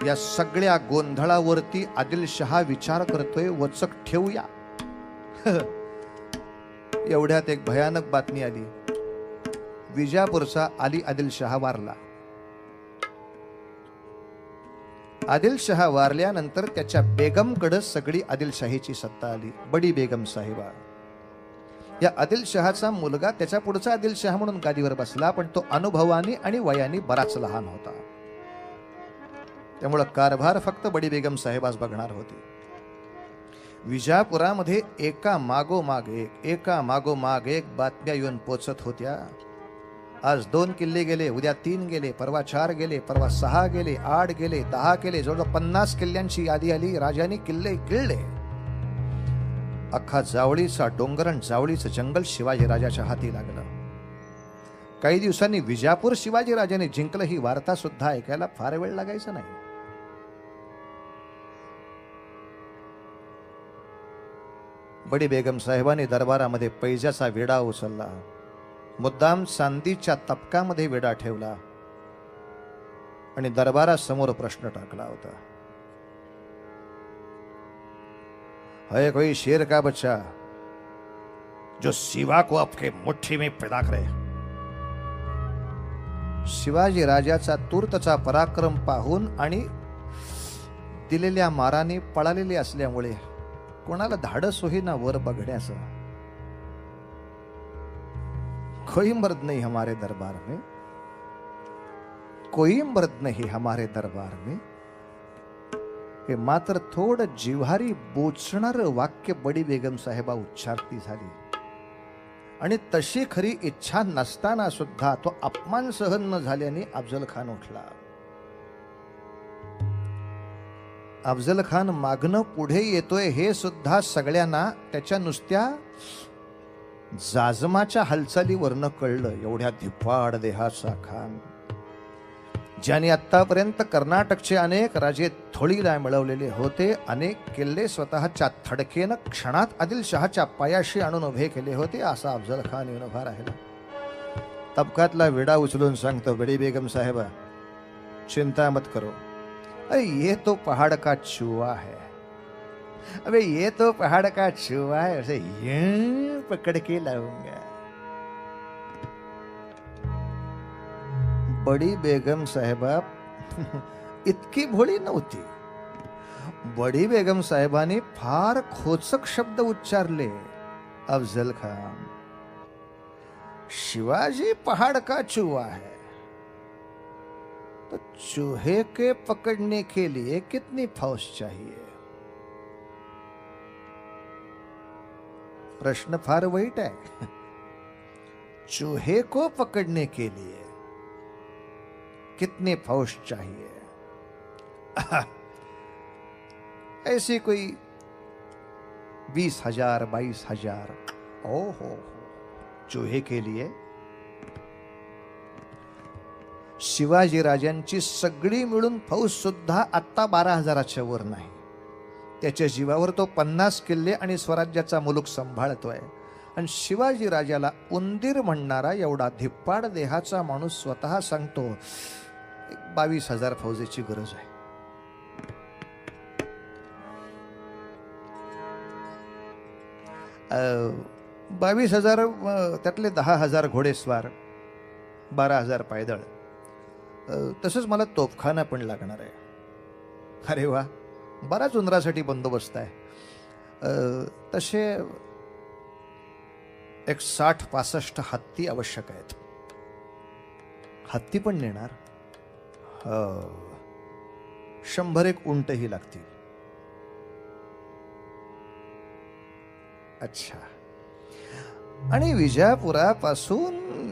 या सगळ्या गोंधळावरती आदिलशहा विचार करतोय, वचक ठेवूया. एवढ्यात एक भयानक बातमी आली. विजापूरचा अली आदिलशहा वारला. आदिलशहा वारल्यानंतर त्याच्या बेगमकडे सगळी आदिलशाहीची सत्ता आली. बडी बेगम साहेबा. या आदिलशहाचा मुलगा त्याच्या पुढचा आदिलशहा म्हणून गादीवर बसला, पण तो अनुभवाने आणि वयाने बराच लहान होता. त्यामुळे कारभार फक्त बडी बेगम साहेबास बघणार होती. विजापुरामध्ये एका मागोमाग एक बातम्या येऊन पोचत होत्या. आज 2 किल्ले गेले, उद्या 3 गेले, परवा 4 गेले, परवा 6 गेले, 8 गेले, 10 केले, जवळजवळ 50 किल्ल्यांची यादी आली. राजाने किल्ले गिळले. अख्खा जावळीचा डोंगरण, जावळीचं जंगल शिवाजी राजाच्या हाती लागलं. काही दिवसांनी विजापूर शिवाजी राजाने जिंकलं ही वार्ता सुद्धा ऐकायला फार वेळ लागायचा नाही. बडी बेगम साहेबांनी दरबारामध्ये पैजाचा विडा उचलला. मुद्दाम चांदीच्या तपकामध्ये विडा ठेवला आणि दरबारासमोर प्रश्न टाकला होता. है कोई शेर का बच्चा जो शिवा को आपके मुट्ठी में पैदा करे? शिवाजी राजाचा तूर्तचा पराक्रम पाहून आणि दिलेल्या माराने पळालेले असल्यामुळे कोणाला धाडस होईना वर बघण्याचं. कोई मर्द नहीं हमारे दरबार में, कोई मर्द नहीं हमारे दरबार में. हे मात्र थोडं जिव्हारी बोचणार वाक्य बडी बेगम साहेबा उच्चारती झाली. आणि तशी खरी इच्छा नसताना सुद्धा तो अपमान सहन न झाल्याने अफजल खान उठला. अफजल खान मागणं पुढे येतोय हे सुद्धा सगळ्यांना त्याच्या नुसत्या जाजमाच्या हालचालीवरनं कळलं. एवढ्या धिप्पाड देहाचा खान, ज्याने आतापर्यंत कर्नाटकचे अनेक राजे थोडीला मिळवलेले होते, अनेक किल्ले स्वतःच्या थडकेनं क्षणात आदिलशहाच्या पायाशी आणून उभे केले होते, असा अफजल खान येऊन उभा राहिला. तबकातला विडा उचलून सांगतो, बडी बेगम साहेबा चिंता मत करो. अरे ये तो पहाड़ का चूहा है, अबे ये तो पहाड़ का चूहा है, उसे यूं पकड़ के लाऊंगा. बडी बेगम साहेबा इतकी भोळी नव्हती. बडी बेगम साहेबांनी फार खोचक शब्द उच्चारले. अफजल खान, शिवाजी पहाड़ का चूहा है, तो चूहे के पकड़ने के लिए कितनी फौज चाहिए? प्रश्न फार वाईट आहे. चूहे को पकड़ने के लिए कितने फौज चाहिए? ऐसे कोई 20,000 22,000. ओहो, चूहे के लिए? शिवाजी राजांची सगळी मिळून फौज सुद्धा आत्ता 12,000च्या वर नाही. त्याच्या जीवावर तो 50 किल्ले आणि स्वराज्याचा मुलूक सांभाळतोय. आणि शिवाजी राजाला उंदीर म्हणणारा एवढा धिप्पाड देहाचा माणूस स्वतः सांगतो 22,000 फौजेची गरज आहे. अ 22,000 त्यातले 10,000 घोडेस्वार, 12,000 पायदळ, तसंच मला तोफखाना पण लागणार आहे. अरे वा, बराच उंदरासाठी बंदोबस्त आहे. तसे एक 60-65 हत्ती आवश्यक आहेत. हत्ती पण नेणार. 100 उंटही लागतील. अच्छा. आणि विजापुरापासून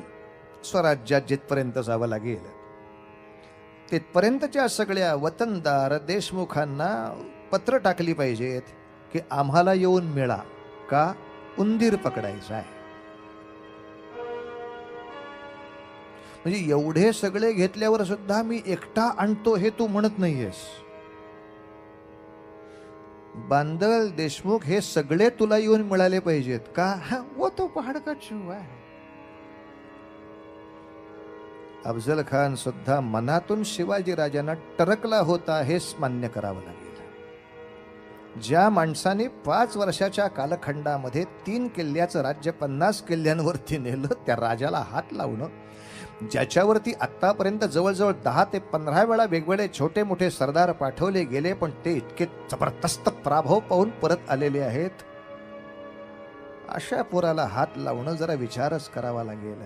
स्वराज्यात जिथपर्यंत जावं लागेल तिथपर्यंतच्या सगळ्या वतनदार देशमुखांना पत्र टाकली पाहिजेत की आम्हाला येऊन मिळा, का उंदीर पकडायचा आहे. म्हणजे एवढे सगळे घेतल्यावर सुद्धा मी एकटा आणतो हे तू म्हणत नाहीयेस. बांदल देशमुख हे सगळे तुला येऊन मिळाले पाहिजेत, का वो तो पहाड़ का चूहा है. अफजल खान सुद्धा मनातून शिवाजी राजांना टरकला होता हेच मान्य करावं लागेल. ज्या माणसाने 5 वर्षाच्या कालखंडामध्ये 3 किल्ल्याचं राज्य 50 किल्ल्यांवरती नेलं, त्या राजाला हात लावणं, ज्याच्यावरती आतापर्यंत जवळजवळ 10 ते 15 वेळा वेगवेगळे छोटे मोठे सरदार पाठवले गेले, पण ते इतके जबरदस्त पराभव पाहून परत आलेले आहेत, अशा पोराला हात लावणं जरा विचारच करावा लागेल.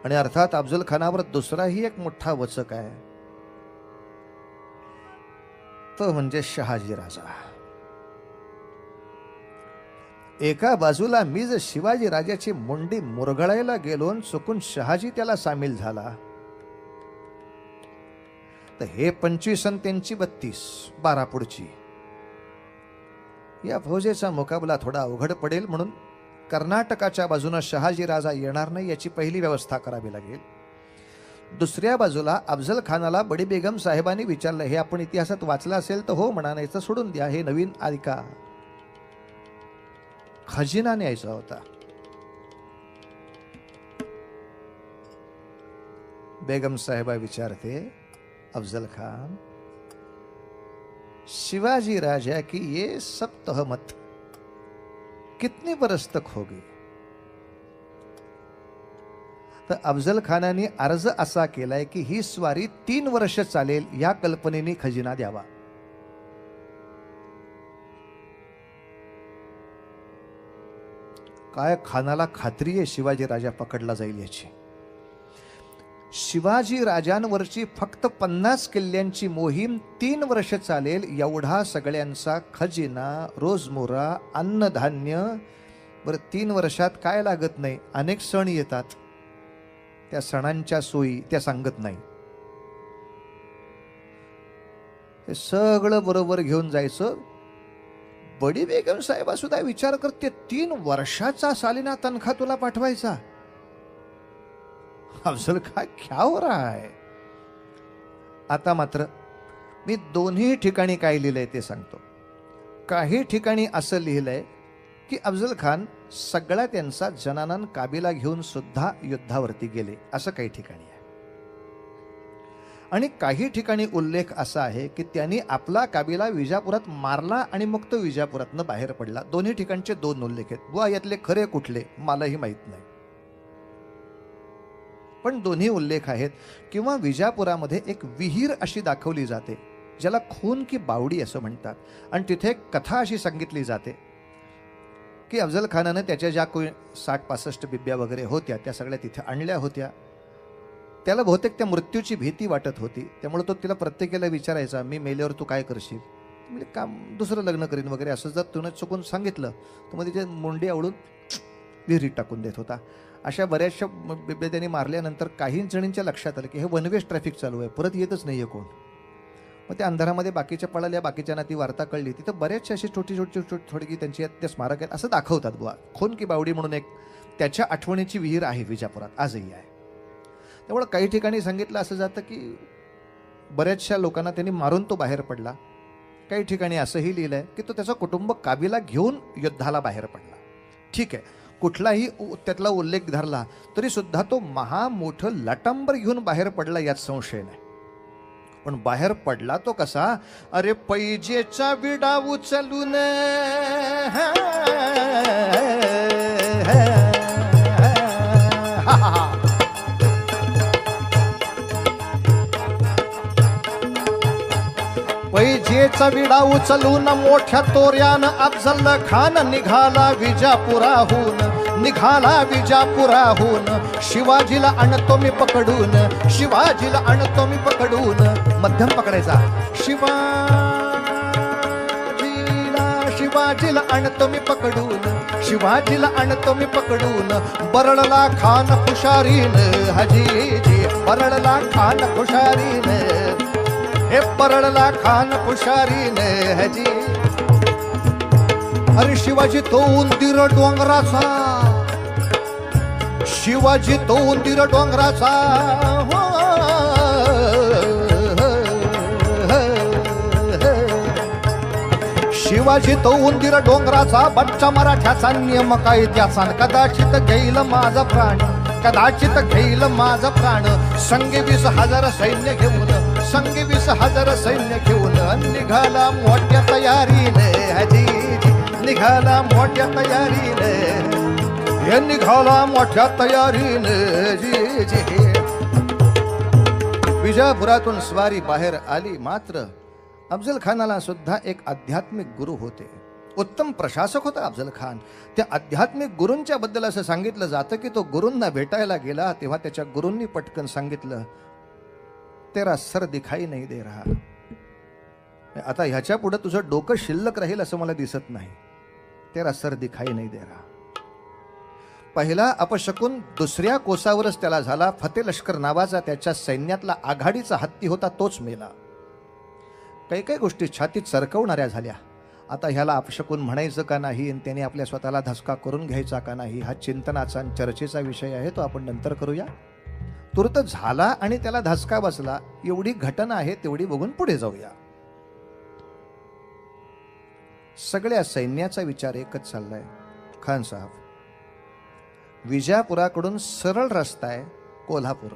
आणि अर्थात अफजल खानावर दुसराही एक मोठा वचक आहे, तो म्हणजे शहाजी राजा. एका बाजूला मी जर शिवाजी राजाची मुंडी मुरगळायला गेलो चुकून शहाजी त्याला सामील झाला, तर हे 25 आणि त्यांची 32, 12 पुढची, या फौजेचा मुकाबला थोडा अवघड पडेल. म्हणून कर्नाटकाच्या बाजूने शहाजी राजा येणार नाही याची पहिली व्यवस्था करावी लागेल. दुसऱ्या बाजूला अफजल खानाला बडी बेगम साहेबांनी विचारलं, हे आपण इतिहासात वाचलं असेल तर हो म्हणा, नाही तर सोडून द्या, हे नवीन ऐका. खजिना न्यायचा होता. बेगम साहेबा विचारते, अफजल खान, शिवाजी राजा की ये सब तहमत कितने बरस तक होगी? तर अफजल खानाने अर्ज असा केलाय की ही स्वारी 3 वर्ष चालेल, या कल्पनेने खजिना द्यावा. काय खानाला खात्री आहे शिवाजी राजा पकडला जाईल याची. शिवाजी राजांवरची फक्त 50 किल्ल्यांची मोहीम 3 वर्ष चालेल, एवढा सगळ्यांचा खजिना, रोजमोरा, अन्नधान्य. बरं, 3 वर्षात काय लागत नाही, अनेक सण येतात, त्या सणांच्या सोयी त्या सांगत नाही. हे सगळं बरोबर घेऊन जायचं. बडी बेगम साहेबा सुद्धा विचार करते, 3 वर्षाचा सालिना तनखा तुला पाठवायचा? अफजल खान क्या हो रहा है? आता मात्र मी दोन्ही ठिकाणी काय लिहिलंय ते सांगतो. काही ठिकाणी असं लिहिलंय की अफजल खान सगळा त्यांचा जनानन काबीला घेऊन सुद्धा युद्धावरती गेले, असं काही ठिकाणी आहे. आणि काही ठिकाणी उल्लेख असा आहे की त्यांनी आपला काबीला विजापुरात मारला आणि मग तो विजापुरातनं बाहेर पडला. दोन्ही ठिकाणचे 2 उल्लेख आहेत. बुवा यातले खरे कुठले मलाही माहित नाही, पण दोन्ही उल्लेख आहेत. किंवा विजापुरामध्ये एक विहीर अशी दाखवली जाते, ज्याला खून की बावडी असं म्हणतात, आणि तिथे एक कथा अशी सांगितली जाते की अफजल खानानं त्याच्या ज्या 60-65 बिब्या वगैरे होत्या त्या सगळ्या तिथे आणल्या होत्या. त्याला बहुतेक त्या मृत्यूची भीती वाटत होती, त्यामुळे तो तिला प्रत्येकाला विचारायचा, मी मेल्यावर तू काय करशील? म्हणजे काम दुसरं लग्न करीन वगैरे असं जर तुनं चुकून सांगितलं तर मग तिचे मुंडी आवडून विहिरीत टाकून देत होता. अशा बऱ्याचशा बिब्या त्यांनी मारल्यानंतर काही जणींच्या लक्षात आलं की हे वनवेज ट्रॅफिक चालू आहे, परत येतच नाहीये कोण. मग त्या अंधारामध्ये बाकीच्या पळाल्या, बाकीच्यांना ती वार्ता कळली. तिथं बऱ्याचशा अशी छोटी थोडी त्यांची त्या स्मारक आहेत असं दाखवतात. बुवा खून की बावडी म्हणून एक त्याच्या आठवणीची विहीर आहे विजापुरात, आजही आहे. त्यामुळे काही ठिकाणी सांगितलं असं जातं की बऱ्याचशा लोकांना त्यांनी मारून तो बाहेर पडला. काही ठिकाणी असंही लिहिलंय की तो त्याचं कुटुंब काबीला घेऊन युद्धाला बाहेर पडला. ठीक आहे, कुठलाही त्यातला उल्लेख धरला तरी सुद्धा तो मोठं लटांबर घेऊन बाहेर पडला यात संशय नाही. पण बाहेर पडला तो कसा? अरे पैजेचा विडा उचलून पैजेचा विडा उचलून मोठ्या तोऱ्यानं अफजल खान निघाला विजापुराहून, निघाला विजापुराहून. शिवाजीला आणतो मी पकडून, शिवाजीला आणतो मी पकडून. मध्यम पकडायचा. शिवाजीला आणतो मी पकडून, शिवाजीला आणतो मी पकडून. बरळला खान खुशारीन हजीजी, बरळला खान खुशारीन, हे परळला खान खुशारीन हजी. अरे शिवाजी तो उंदीर डोंगराचा, शिवाजी तो उंदीर डोंगराचा. शिवाजी तो उंदीर डोंगराचा, बच्चा मराठ्याचा नियम काय त्याचा, कदाचित घेईल माझा प्राण. कदाचित घेईल माझा प्राण. संगे 20,000 सैन्य घेऊन, संगे 20,000 सैन्य घेऊन निघाला मोठ्या तयारीने. हजी निघाला मोठ्या तयारीने, हे निघाला मोठ्या तयारीने. जी जी विजापुरातून स्वारी बाहेर आली. मात्र अफजल खानाला सुद्धा एक आध्यात्मिक गुरु होते, उत्तम प्रशासक होता अफजल खान. त्या आध्यात्मिक गुरूंच्या बद्दल असं सांगितलं जातं की तो गुरूंना भेटायला गेला तेव्हा त्याच्या गुरूंनी पटकन सांगितलं, तेरा सर दिखाई नहीं दे रहा. आता ह्याच्या पुढे तुझं डोकं शिल्लक राहील असं मला दिसत नाही. तेरा सर दिखाई नहीं दे रहा. पहिला अपशकून दुसऱ्या कोसावरच त्याला झाला. फतेह लष्कर नावाचा त्याच्या सैन्यातला आघाडीचा हत्ती होता, तोच मेला. काही काही गोष्टी छातीत सरकवणाऱ्या झाल्या. आता ह्याला अपशकून म्हणायचं का नाही आणि त्याने आपल्या स्वतःला धसका करून घ्यायचा का नाही, हा चिंतनाचा आणि चर्चेचा विषय आहे, तो आपण नंतर करूया. तूर्त झाला आणि त्याला धसका बसला, एवढी घटना आहे, तेवढी बघून पुढे जाऊया. सगळ्या सैन्याचा विचार एकच चाललाय. खान साहेब, विजापुराकडून सरळ रस्ता आहे कोल्हापूर,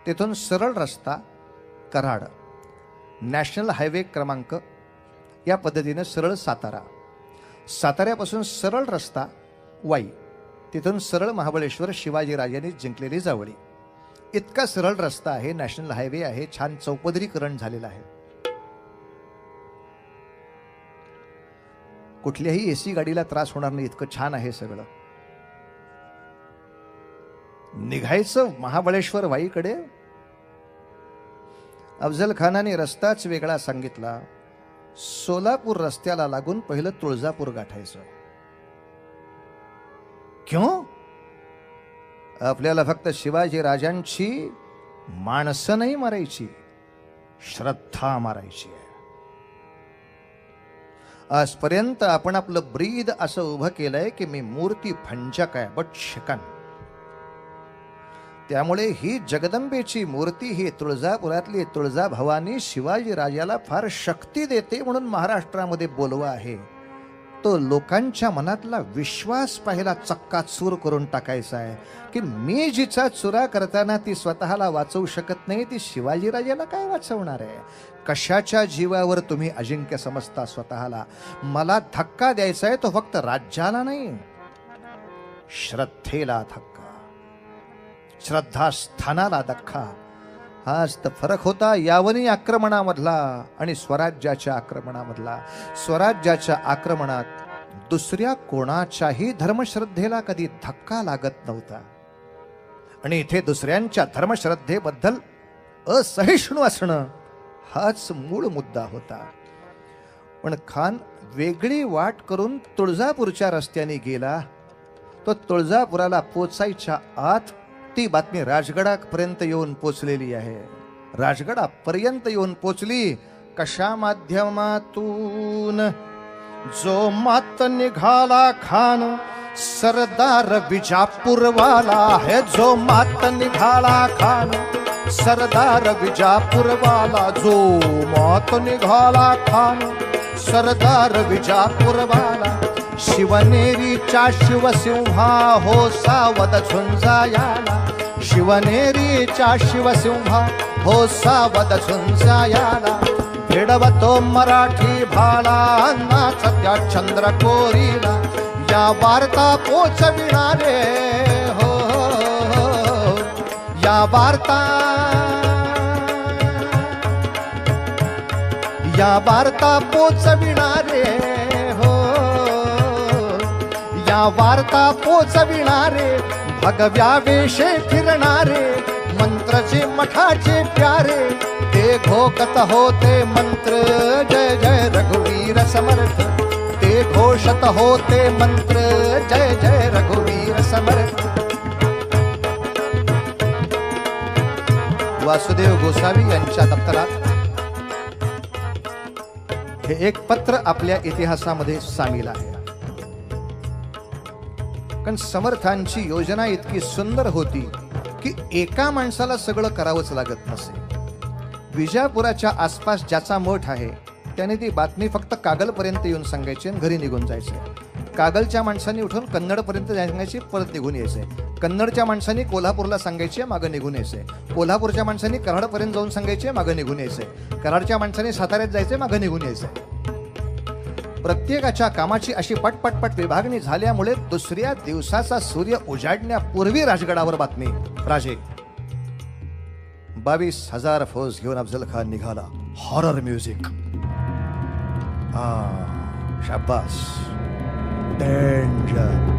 तेथून सरळ रस्ता कराड, नॅशनल हायवे क्रमांक या पद्धतीने सरळ सातारा, साताऱ्यापासून सरळ रस्ता वाई, तिथून सरळ महाबळेश्वर, शिवाजीराजांनी जिंकलेली जावळी. इतका सरळ रस्ता आहे, नॅशनल हायवे आहे, छान चौपदरीकरण झालेलं आहे. कुठल्याही एसी गाडीला त्रास होणार नाही, इतकं छान आहे सगळं. निघायचं महाबळेश्वर वाईकडे. अफजल खानाने रस्ताच वेगळा सांगितला. सोलापूर रस्त्याला लागून पहिलं तुळजापूर गाठायचं. क्यों? आपल्याला फक्त शिवाजी राजांची माणसं नाही मारायची, श्रद्धा मारायची आहे. आजपर्यंत आपण आपलं ब्रीद असं उभं केलंय की मी मूर्ती भंजक आहे, बट शिकन. त्यामुळे ही जगदंबेची मूर्ती, ही तुळजापुरातली तुळजा भवानी शिवाजी राजाला फार शक्ती देते म्हणून महाराष्ट्रामध्ये बोलवा आहे. तो लोकांच्या मनातला विश्वास पाहिला चक्काचूर करून टाकायचा आहे की मी जिचा चुरा करताना ती स्वतःला वाचवू शकत नाही, ती शिवाजी राजाला काय वाचवणार आहे. कशाच्या जीवावर तुम्ही अजिंक्य समजता स्वतःला. मला धक्का द्यायचा आहे तो फक्त राज्याला नाही, श्रद्धेला धक्का, श्रद्धास्थानाला धक्का. हाच तर फरक होता यावनी आक्रमणामधला आणि स्वराज्याच्या आक्रमणामधला. स्वराज्याच्या आक्रमणात दुसऱ्या कोणाच्याही धर्मश्रद्धेला कधी धक्का लागत नव्हता आणि इथे दुसऱ्यांच्या धर्मश्रद्धेबद्दल असहिष्णु असणं हाच मूळ मुद्दा होता. पण खान वेगळी वाट करून तुळजापूरच्या रस्त्याने गेला. तो तुळजापुराला पोचायच्या आत ती बातमी राजगडापर्यंत येऊन पोचलेली आहे. राजगडापर्यंत येऊन पोचली. कशा माध्यमातून? जो मात निघाला खान सरदार विजापूरवाला है. जो मात निघाला खान सरदार विजापूरवाला. जो मात निघाला खान सरदार विजापूरवाला. शिवनेरीच्या शिवसिंहा हो सावध झुंजायाला. शिवनेरीच्या शिवसिंहा हो सावध झुंजायाला. भिडवतो मराठी भाला नाचत्या चंद्रकोरीला. या वार्ता पोचविणारे हो, या वार्ता, या वार्ता पोचविणारे हो, या वार्ता पोचविणारे. भगव्या वेशे फिरणारे मंत्रचे मठाचे प्यारे. ते घोकत होते मंत्र जय जय रघुवीर समर्थ. ते घोषत होते मंत्र जय जय रघुवीर समर्थ. वासुदेव गोसावी यांच्या दप्तरात हे एक पत्र आपल्या इतिहासामध्ये सामील आहे. कारण समर्थांची योजना इतकी सुंदर होती की एका माणसाला सगळं करावंच लागत नसे. विजापुराच्या आसपास ज्याचा मठ आहे त्याने ती बातमी फक्त कागलपर्यंत येऊन सांगायची आणि घरी निघून जायचे. कागलच्या माणसांनी उठून कन्नडपर्यंत सांगायची, परत निघून यायचे. कन्नडच्या माणसांनी कोल्हापूरला सांगायचे मागं निघून यायचे, कोल्हापूरच्या माणसांनी कराडपर्यंत जाऊन सांगायचे मागं निघून यायचे, कराडच्या माणसांनी साताऱ्यात जायचे मागं निघून यायचे. प्रत्येकाच्या कामाची अशी पटपटपट विभागणी झाल्यामुळे दुसऱ्या दिवसाचा सूर्य उजाडण्यापूर्वी राजगडावर बातमी, राजे 22,000 फौज घेऊन अफजल खान निघाला. Horror music. शाबास, डेंजर.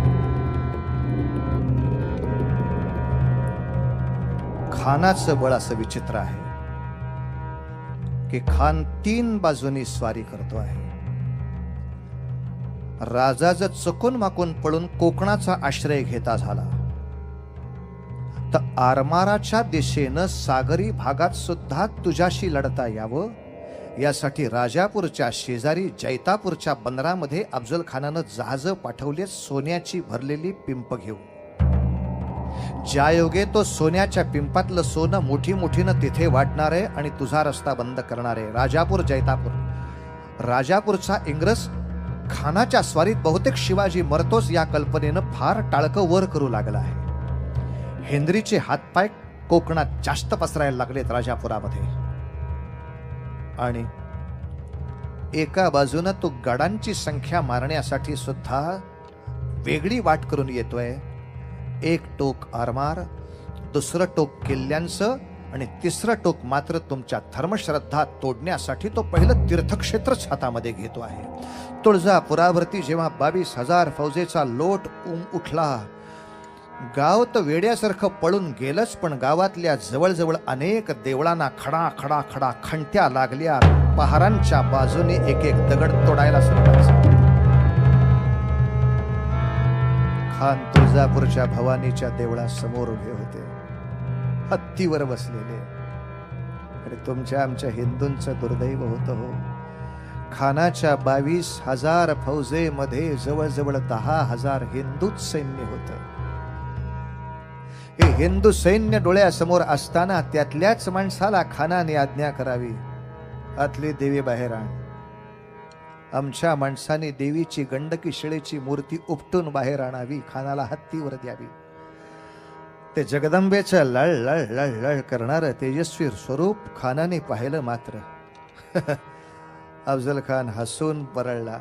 खानाचं बळ असं विचित्र आहे की खान 3 बाजूनी स्वारी करतो आहे. राजा जर चुकून माकून पळून कोकणाचा आश्रय घेता झाला तर आरमाराच्या दिशेनं सागरी भागात सुद्धा तुझ्याशी लढता यावं यासाठी राजापूरच्या शेजारी जैतापूरच्या बंदरामध्ये अफजल खानानं जहाज पाठवले सोन्याची भरलेली पिंप घेऊन. ज्या योगे तो सोन्याच्या पिंपातलं सोनं मोठी मोठीनं तिथे वाटणार आहे आणि तुझा रस्ता बंद करणार आहे. राजापूर जैतापूर. राजापूरचा इंग्रज खानाच्या स्वारीत बहुतेक शिवाजी मरतोच या कल्पनेनं फार टाळकं वर करू लागला आहे. हेनरीचे हातपाय कोकणात जास्त पसरायला लागलेत राजापुरामध्ये. आणि एका बाजूनं तो गडांची संख्या मारण्यासाठी सुद्धा वेगळी वाट करून येतोय. एक टोक आरमार, दुसरं टोक किल्ल्यांचं आणि तिसरं टोक मात्र तुमच्या धर्मश्रद्धा तोडण्यासाठी तो पहिलं तीर्थक्षेत्रच हातामध्ये घेतो आहे. तुळजापुरावरती जेव्हा 22,000 फौजेचा लोट उठला, गाव तर वेड्यासारखं पळून गेलंच, पण गावातल्या जवळजवळ अनेक देवळांना खडा खडा खडा खंट्या लागल्या. पहारांच्या बाजूने एक एक दगड तोडायला सुरुवात. खान तुळजापूरच्या भवानीच्या देवळासमोर उभे होते, हत्तीवर बसलेले. आणि तुमच्या आमच्या हिंदूंचं दुर्दैव होतं हो. खानाच्या 22,000 फौजेमध्ये जवळजवळ 10,000 हिंदूच सैन्य होतं. हे हिंदू सैन्य डोळ्यासमोर असताना त्यातल्याच माणसाला खानाने आज्ञा करावी, आतली देवी बाहेर आण. आमच्या माणसाने देवीची गंडकी शिळेची मूर्ती उपटून बाहेर आणावी, खानाला हत्तीवर द्यावी. ते जगदंबेचं लळ लळ लळ लळ करणारं तेजस्वी स्वरूप खानाने पाहिलं. मात्र अफजल खान हसून परळला.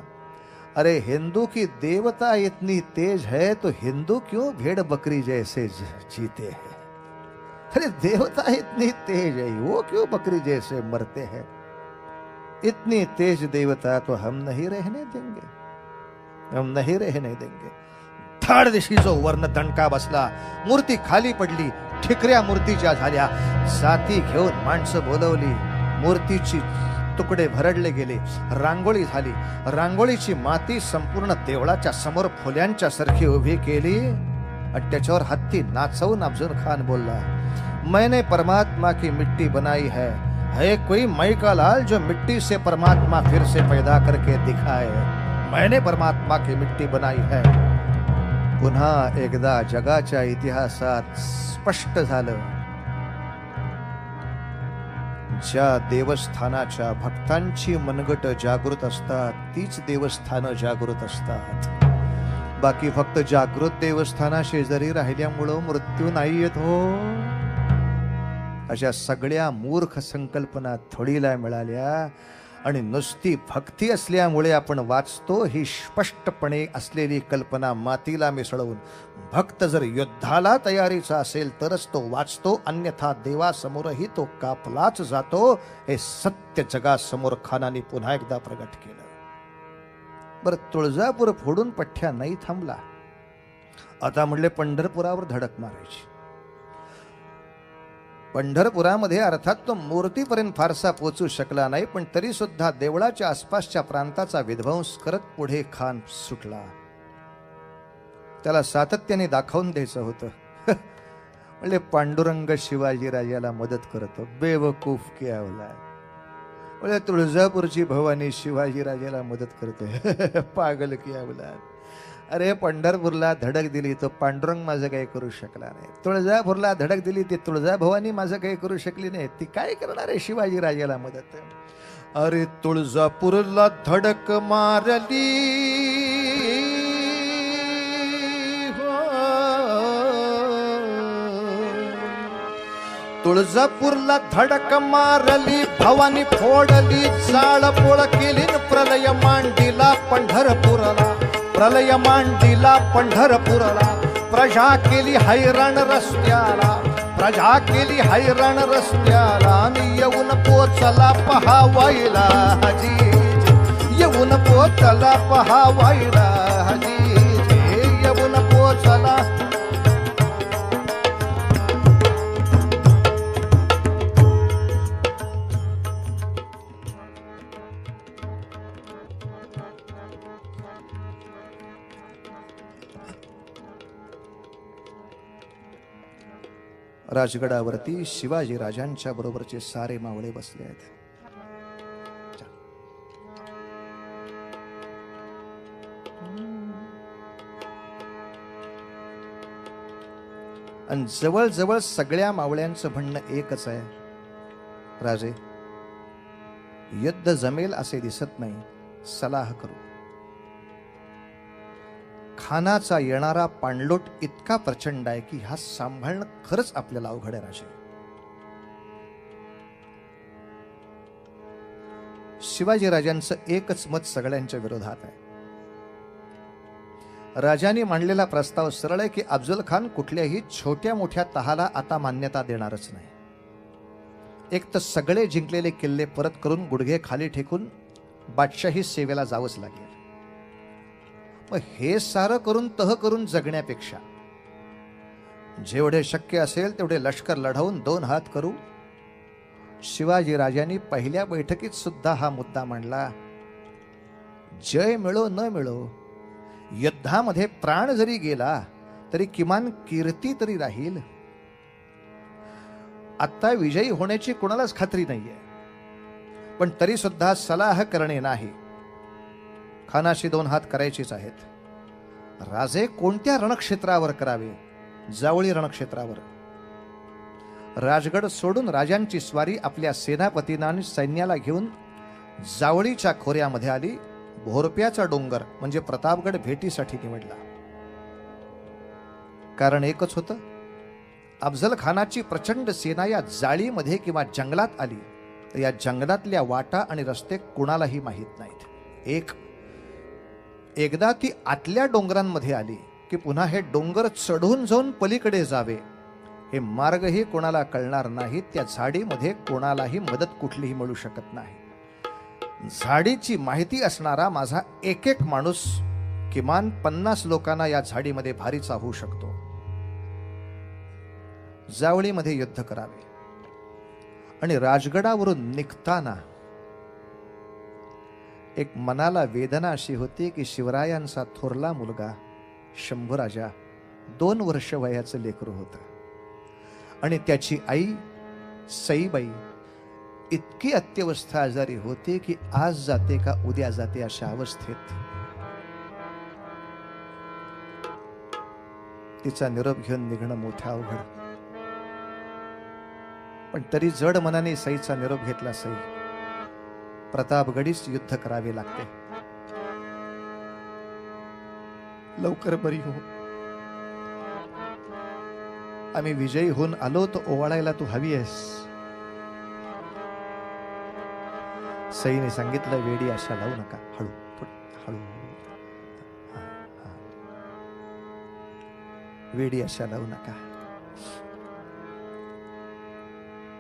अरे हिंदू की देवता इतनी तेज है तो हिंदू क्यों भेड़ बकरी जैसे जीते हैं? अरे देवता इतनी तेज है, वो क्यों बकरी जैसे मरते हैं? इतनी तेज देवता तो हम नहीं रहने देंगे, हम नहीं रहने देंगे. थाड दिशी जो वर्ण दणका बसला, मूर्ती खाली पडली, ठिकऱ्या मूर्तीच्या झाल्या. जाती घेऊन माणसं बोलवली, मूर्तीची तुकडे भरडले गेले, रांगोळी झाली. रांगोळीची माती संपूर्ण देवळाच्या समोर फुल्यांच्या सारखी उभी केली आणि त्याच्यावर हत्ती नाचवून अफजल खान बोलला, मैंने परमात्मा की मिट्टी बनाई है कोई मई का लाल जो मिट्टी से परमात्मा फिर से पैदा करके दिखाए. मैंने परमात्मा की मिट्टी बनाई है. पुन्हा एकदा जगाच्या इतिहासात स्पष्ट झालं, ज्या देवस्थानाच्या भक्तांची मनगट जागृत असतात तीच देवस्थानं जागृत असतात. बाकी फक्त जागृत देवस्थाना शेजारी राहिल्यामुळं मृत्यू नाही येत हो. अशा सगळ्या मूर्ख संकल्पना थोडीला मिळाल्या आणि नुसती भक्ती असल्यामुळे आपण वाचतो ही स्पष्टपणे असलेली कल्पना मातीला मिसळवून. भक्त जर युद्धाला तयारीचा असेल तरच तो वाचतो, अन्यथा देवासमोरही तो कापलाच जातो. हे सत्य जगासमोर खानाने पुन्हा एकदा प्रगट केलं. बरं, तुळजापूर फोडून पठ्ठ्या नाही थांबला. आता म्हणले पंढरपुरावर धडक मारायची. पंढरपुरामध्ये अर्थात तो मूर्तीपर्यंत फारसा पोचू शकला नाही, पण तरी सुद्धा देवळाच्या आसपासच्या प्रांताचा विध्वंस करत पुढे खान सुटला. त्याला सातत्याने दाखवून द्यायचं होतं. म्हणजे पांडुरंग शिवाजीराजाला मदत करतो. बेवकूफ केवला. म्हणजे तुळजापूरची भवानी शिवाजीराजाला मदत करते. पागल केवला. अरे पंढरपूरला धडक दिली तो पांडुरंग माझं काही करू शकला नाही. तुळजापूरला धडक दिली ती तुळजा भवानी माझं काही करू शकली नाही. ती काय करणार आहे शिवाजी राजाला मदत? अरे तुळजापूरला धडक मारली तुळजापूरला धडक मारली भवानी फोडली जाळपोळ केली प्रलय मांडीला पंढरपुरला प्रलय मांडीला पंढरपुरला प्रजा केली हैराण रस्त्याला प्रजा केली हैराण रस्त्याला आणि येऊन पोचला पहावायला हजी येऊन पोचला पहावायला हजी येऊन पोचला राजगडावरती शिवाजी राजांच्या बरोबरचे सारे मावळे बसले आहेत. आणि जवळजवळ सगळ्या मावळ्यांचं म्हणणं एकच आहे, राजे युद्ध जमेल असे दिसत नाही, सलाह करू. खानाचा येणारा पाणलोट इतका प्रचंड आहे की हा सांभाळणं खरंच आपल्याला अवघड आहे राजे. शिवाजी राजांचं एकच मत सगळ्यांच्या विरोधात आहे. राजांनी मांडलेला प्रस्ताव सरळ आहे की अफजल खान कुठल्याही छोट्या मोठ्या तहाला आता मान्यता देणारच नाही. एक तर सगळे जिंकलेले किल्ले परत करून गुडघे खाली ठेकून बादशाही सेवेला जावंच लागेल. मग हे सारं करून तह करून जगण्यापेक्षा जेवढे शक्य असेल तेवढे लष्कर लढवून 2 हात करू. शिवाजी राजांनी पहिल्या बैठकीत सुद्धा हा मुद्दा मांडला. जय मिळो न मिळो, युद्धामध्ये प्राण जरी गेला तरी किमान कीर्ती तरी राहील. आता विजयी होण्याची कोणालाच खात्री नाहीये, पण तरी सुद्धा सलाह करणे नाही. खानाशी 2 हात करायचेच आहेत. राजे कोणत्या रणक्षेत्रावर करावे? जावळी रणक्षेत्रावर. राजगड सोडून राजांची स्वारी आपल्या सेनापतींना आणि सैन्याला घेऊन जावळीच्या खोऱ्यामध्ये आली. भोरप्याचा डोंगर म्हणजे प्रतापगड भेटीसाठी निवडला. कारण एकच होतं, अफजल खानाची प्रचंड सेना या जाळीमध्ये किंवा जंगलात आली तर या जंगलातल्या वाटा आणि रस्ते कुणालाही माहीत नाहीत. एकदा ती आतल्या डोंगरांमध्ये आली की पुन्हा हे डोंगर चढून जाऊन पलीकडे जावे हे मार्गही कोणाला कळणार नाही. त्या झाडीमध्ये कोणालाही मदत कुठलीही मिळू शकत नाही. झाडीची माहिती असणारा माझा एक माणूस किमान 50 लोकांना या झाडीमध्ये भारीचा होऊ शकतो. जावळीमध्ये युद्ध करावे. आणि राजगडावरून निघताना एक मनाला वेदना अशी होती की शिवरायांचा थोरला मुलगा शंभूराजा 2 वर्ष वयाचं लेकरू होतं आणि त्याची आई सईबाई इतकी अत्यवस्था आजारी होती की आज जाते का उद्या जाते अशा अवस्थेत. तिचा निरोप घेऊन निघणं मोठं अवघड, पण तरी जड मनाने सईचा निरोप घेतला. सई, प्रतापगडीच युद्ध करावे लागते, लवकर बरी हो. आम्ही विजयी होऊन आलो तर ओवाळायला तू हवी आहेस. सईने सांगितलं, वेडी आशा लावू नका, हळू हळू, वेडी आशा लावू नका.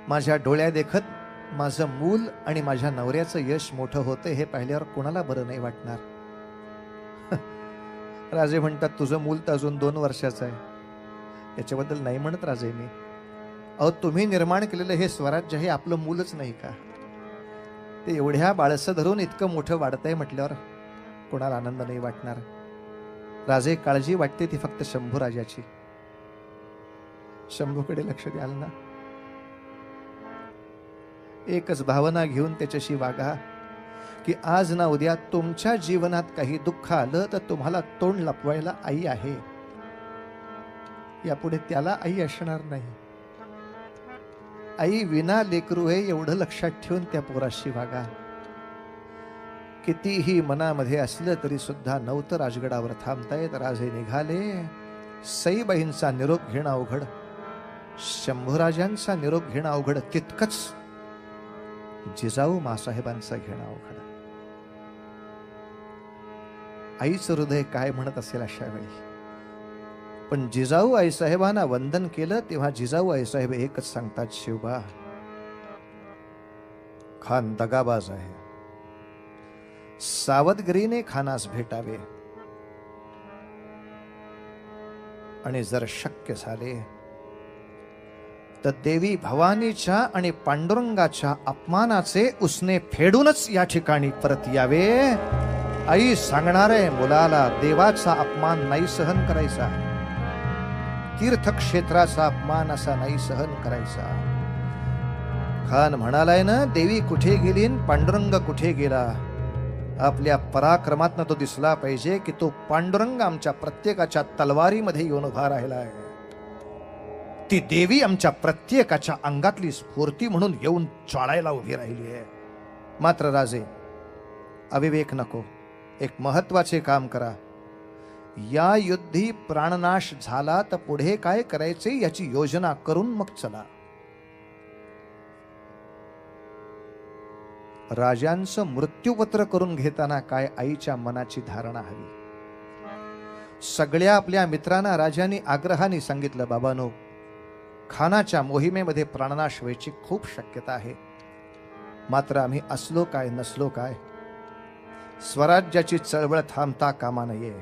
माझ्या डोळ्या देखत माझं मूल आणि माझ्या नवऱ्याचं यश मोठं होतं हे पाहिल्यावर कोणाला बरं नाही वाटणार. राजे म्हणतात, तुझं मूल तर अजून 2 वर्षाचं आहे. याच्याबद्दल नाही म्हणत राजे मी. अहो, तुम्ही निर्माण केलेलं हे स्वराज्य हे आपलं मूलच नाही का? ते एवढ्या बाळसं धरून इतकं मोठं वाढतंय म्हटल्यावर कोणाला आनंद नाही वाटणार. राजे, काळजी वाटते ती फक्त शंभूराजाची. शंभूकडे लक्ष द्याल ना. एकच भावना घेऊन त्याच्याशी वागा की आज ना उद्या तुमच्या जीवनात काही दुःख आलं तर तुम्हाला तोंड लपवायला आई आहे. यापुढे त्याला आई असणार नाही. आई विना लेकरू आहे एवढं लक्षात ठेवून त्या पोराशी वागा. कितीही मनामध्ये असलं तरी सुद्धा नव्हतं राजगडावर थांबतायत. राजे निघाले. सईबाईंचा निरोप घेणं अवघड. शंभूराजांचा निरोप घेणं अवघड, तितकंच जिजाऊ मासाहेबांचा घेणं अवघड. आईचं हृदय काय म्हणत असेल अशा वेळी. पण जिजाऊ आईसाहेबांना वंदन केलं तेव्हा जिजाऊ आईसाहेब एकच सांगतात, शिवबा, खान दगाबाज आहे, सावधगिरीने खानास भेटावे आणि जर शक्य झाले तर देवी भवानीच्या आणि पांडुरंगाच्या अपमानाचे उसने फेडूनच या ठिकाणी परत यावे. आई सांगणारे मुलाला देवाचा अपमान नाही सहन करायचा, तीर्थक्षेत्राचा अपमान असा नाही सहन करायचा. खान म्हणालाय ना, देवी कुठे गेली पांडुरंग कुठे गेला. आपल्या पराक्रमातनं तो दिसला पाहिजे की तो पांडुरंग आमच्या प्रत्येकाच्या तलवारीमध्ये येऊन उभा राहिलाय. ती देवी आमच्या प्रत्येकाच्या अंगातली स्फूर्ती म्हणून येऊन चाळायला उभी राहिली आहे. मात्र राजे, अविवेक नको, एक महत्वाचे काम करा. या युद्धी प्राणनाश झाला तर पुढे काय करायचे याची योजना करून मग चला. राजांचं मृत्यूपत्र करून घेताना काय आईच्या मनाची धारणा हवी. सगळ्या आपल्या मित्रांना राजांनी आग्रहाने सांगितलं, बाबांनो, खानाच्या मोहिमेमध्ये प्राणनाश व्हायची खूप शक्यता आहे. मात्र आम्ही असलो काय नसलो काय, स्वराज्याची चळवळ थांबता कामा नये.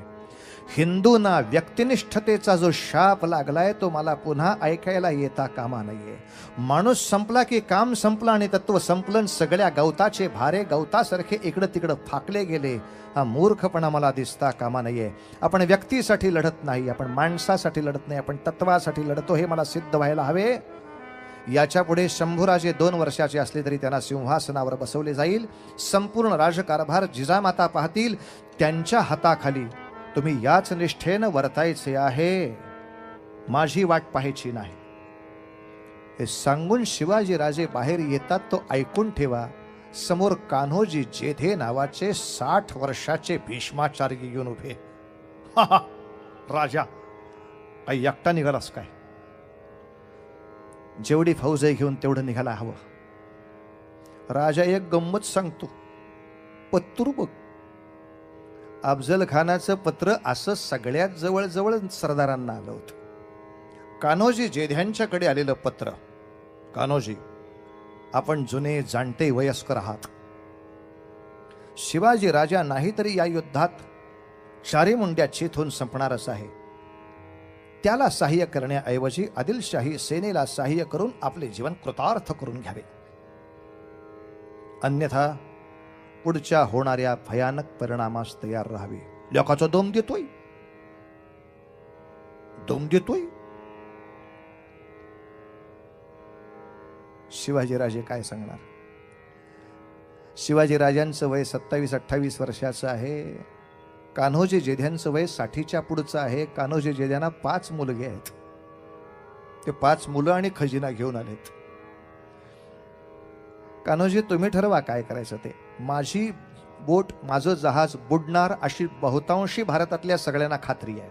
हिंदूंना व्यक्तिनिष्ठतेचा जो शाप लागलाय तो मला पुन्हा ऐकायला येता कामा नये. माणूस संपला की काम संपलं आणि तत्व संपलं. सगळ्या गवताचे भारे गवतासारखे इकडं तिकडं फाकले गेले. हा मूर्खपणा मला दिसता कामा नये. आपण व्यक्तीसाठी लढत नाही, आपण माणसासाठी लढत नाही, आपण तत्वासाठी लढतो हे मला सिद्ध व्हायला हवे. याच्या पुढे शंभूराजे 2 वर्षाचे असले तरी त्यांना सिंहासनावर बसवले जाईल. संपूर्ण राजकारभार जिजामाता पाहतील. त्यांच्या हाताखाली तुम्ही याच निष्ठेनं वर्तायचे आहे, माझी वाट पाहायची नाही. हे सांगून शिवाजी राजे बाहेर येतात. तो ऐकून ठेवा, समोर कान्होजी जेधे नावाचे 60 वर्षाचे भीष्माचार्य येऊन उभे. राजा, काही एकटा निघालास काय? जेवढी फौज आहे घेऊन तेवढं निघायला हवं. राजा एक गंमत सांगतो, पत्रू बघ. अफजल खानाचं पत्र असं सगळ्यात जवळ सरदारांना आलं होतं. कान्होजी जेध्यांच्याकडे आलेलं पत्र. कान्होजी, आपण जुने जाणते वयस्कर आहात. शिवाजी राजा नाही तरी या युद्धात चारी मुंड्या चिथून संपणारच आहे. त्याला सहाय्य करण्याऐवजी आदिलशाही सेनेला सहाय्य करून आपले जीवन कृतार्थ करून घ्यावे. अन्यथा पुढच्या होणाऱ्या भयानक परिणामास तयार राहावे. लोकांचा दम देतोय. शिवाजीराजे काय सांगणार? शिवाजी राजांचं वय 27-28 वर्षाचं आहे. कान्होजी जेध्यांचं वय 60च्या पुढचं आहे. कान्होजी जेध्यांना 5 मुलगे आहेत. ते 5 मुलं आणि खजिना घेऊन आलेत. कान्होजी, तुम्ही ठरवा काय करायचं ते. माझी बोट, माझं जहाज बुडणार अशी बहुतांशी भारतातल्या सगळ्यांना खात्री आहे.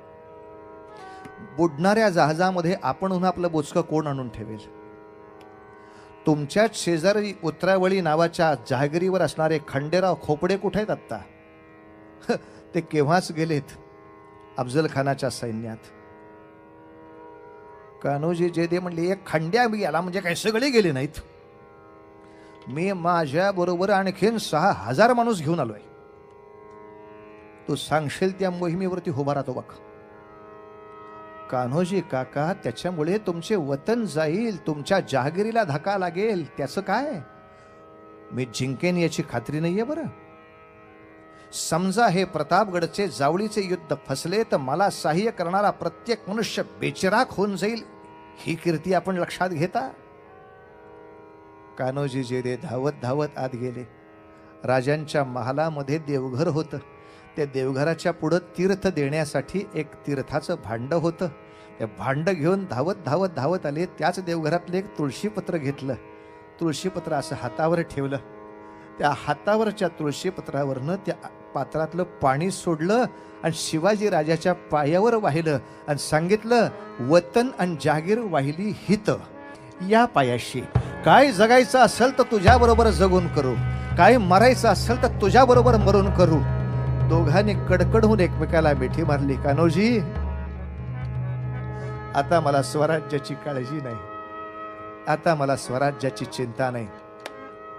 बुडणाऱ्या जहाजामध्ये आपणहून आपलं बोचकं कोण आणून ठेवेल? तुमच्याच शेजारी उतरावळी नावाच्या जहागिरीवर असणारे खंडेराव खोपडे कुठे आहेत आत्ता? ते केव्हाच गेलेत अफजल खानाच्या सैन्यात. कान्होजी जेधे म्हणले, एक खंड्या मी याला म्हणजे काय सगळे गेले नाहीत. मी माझ्या बरोबर आणखीन 6000 माणूस घेऊन आलोय. तू सांगशील त्या मोहिमेवरती उभा राहतो बघ. कान्होजी काका, त्याच्यामुळे तुमचे वतन जाईल, तुमच्या जहागिरीला धक्का लागेल. त्याचं काय? मी जिंकेन याची खात्री नाहीये बरं. समजा हे प्रतापगडचे जावळीचे युद्ध फसले तर मला सहाय्य करणारा प्रत्येक मनुष्य बेचिराख होऊन जाईल, ही कीर्ती आपण लक्षात घेता. कान्होजी जेधे धावत धावत आत गेले. राजांच्या महालामध्ये देवघर होतं. त्या देवघराच्या पुढं तीर्थ देण्यासाठी एक तीर्थाचं भांड होतं. ते भांड घेऊन धावत धावत धावत आले. त्याच देवघरातलं एक तुळशीपत्र घेतलं. तुळशीपत्र असं हातावर ठेवलं त्या हातावरच्या तुळशी पत्रावरनं त्या पात्रातलं पाणी सोडलं आणि शिवाजी राजाच्या पायावर वाहिलं आणि सांगितलं, वतन आणि जागीर वाहिली हित. या पायाशी काय जगायचं असेल तर तुझ्या बरोबर जगून करू, काय मरायचं असेल तर तुझ्या बरोबर मरून करू. दोघांनी कडकडून एकमेकाला मिठी मारली. कान्होजी, आता मला स्वराज्याची काळजी नाही, आता मला स्वराज्याची चिंता नाही.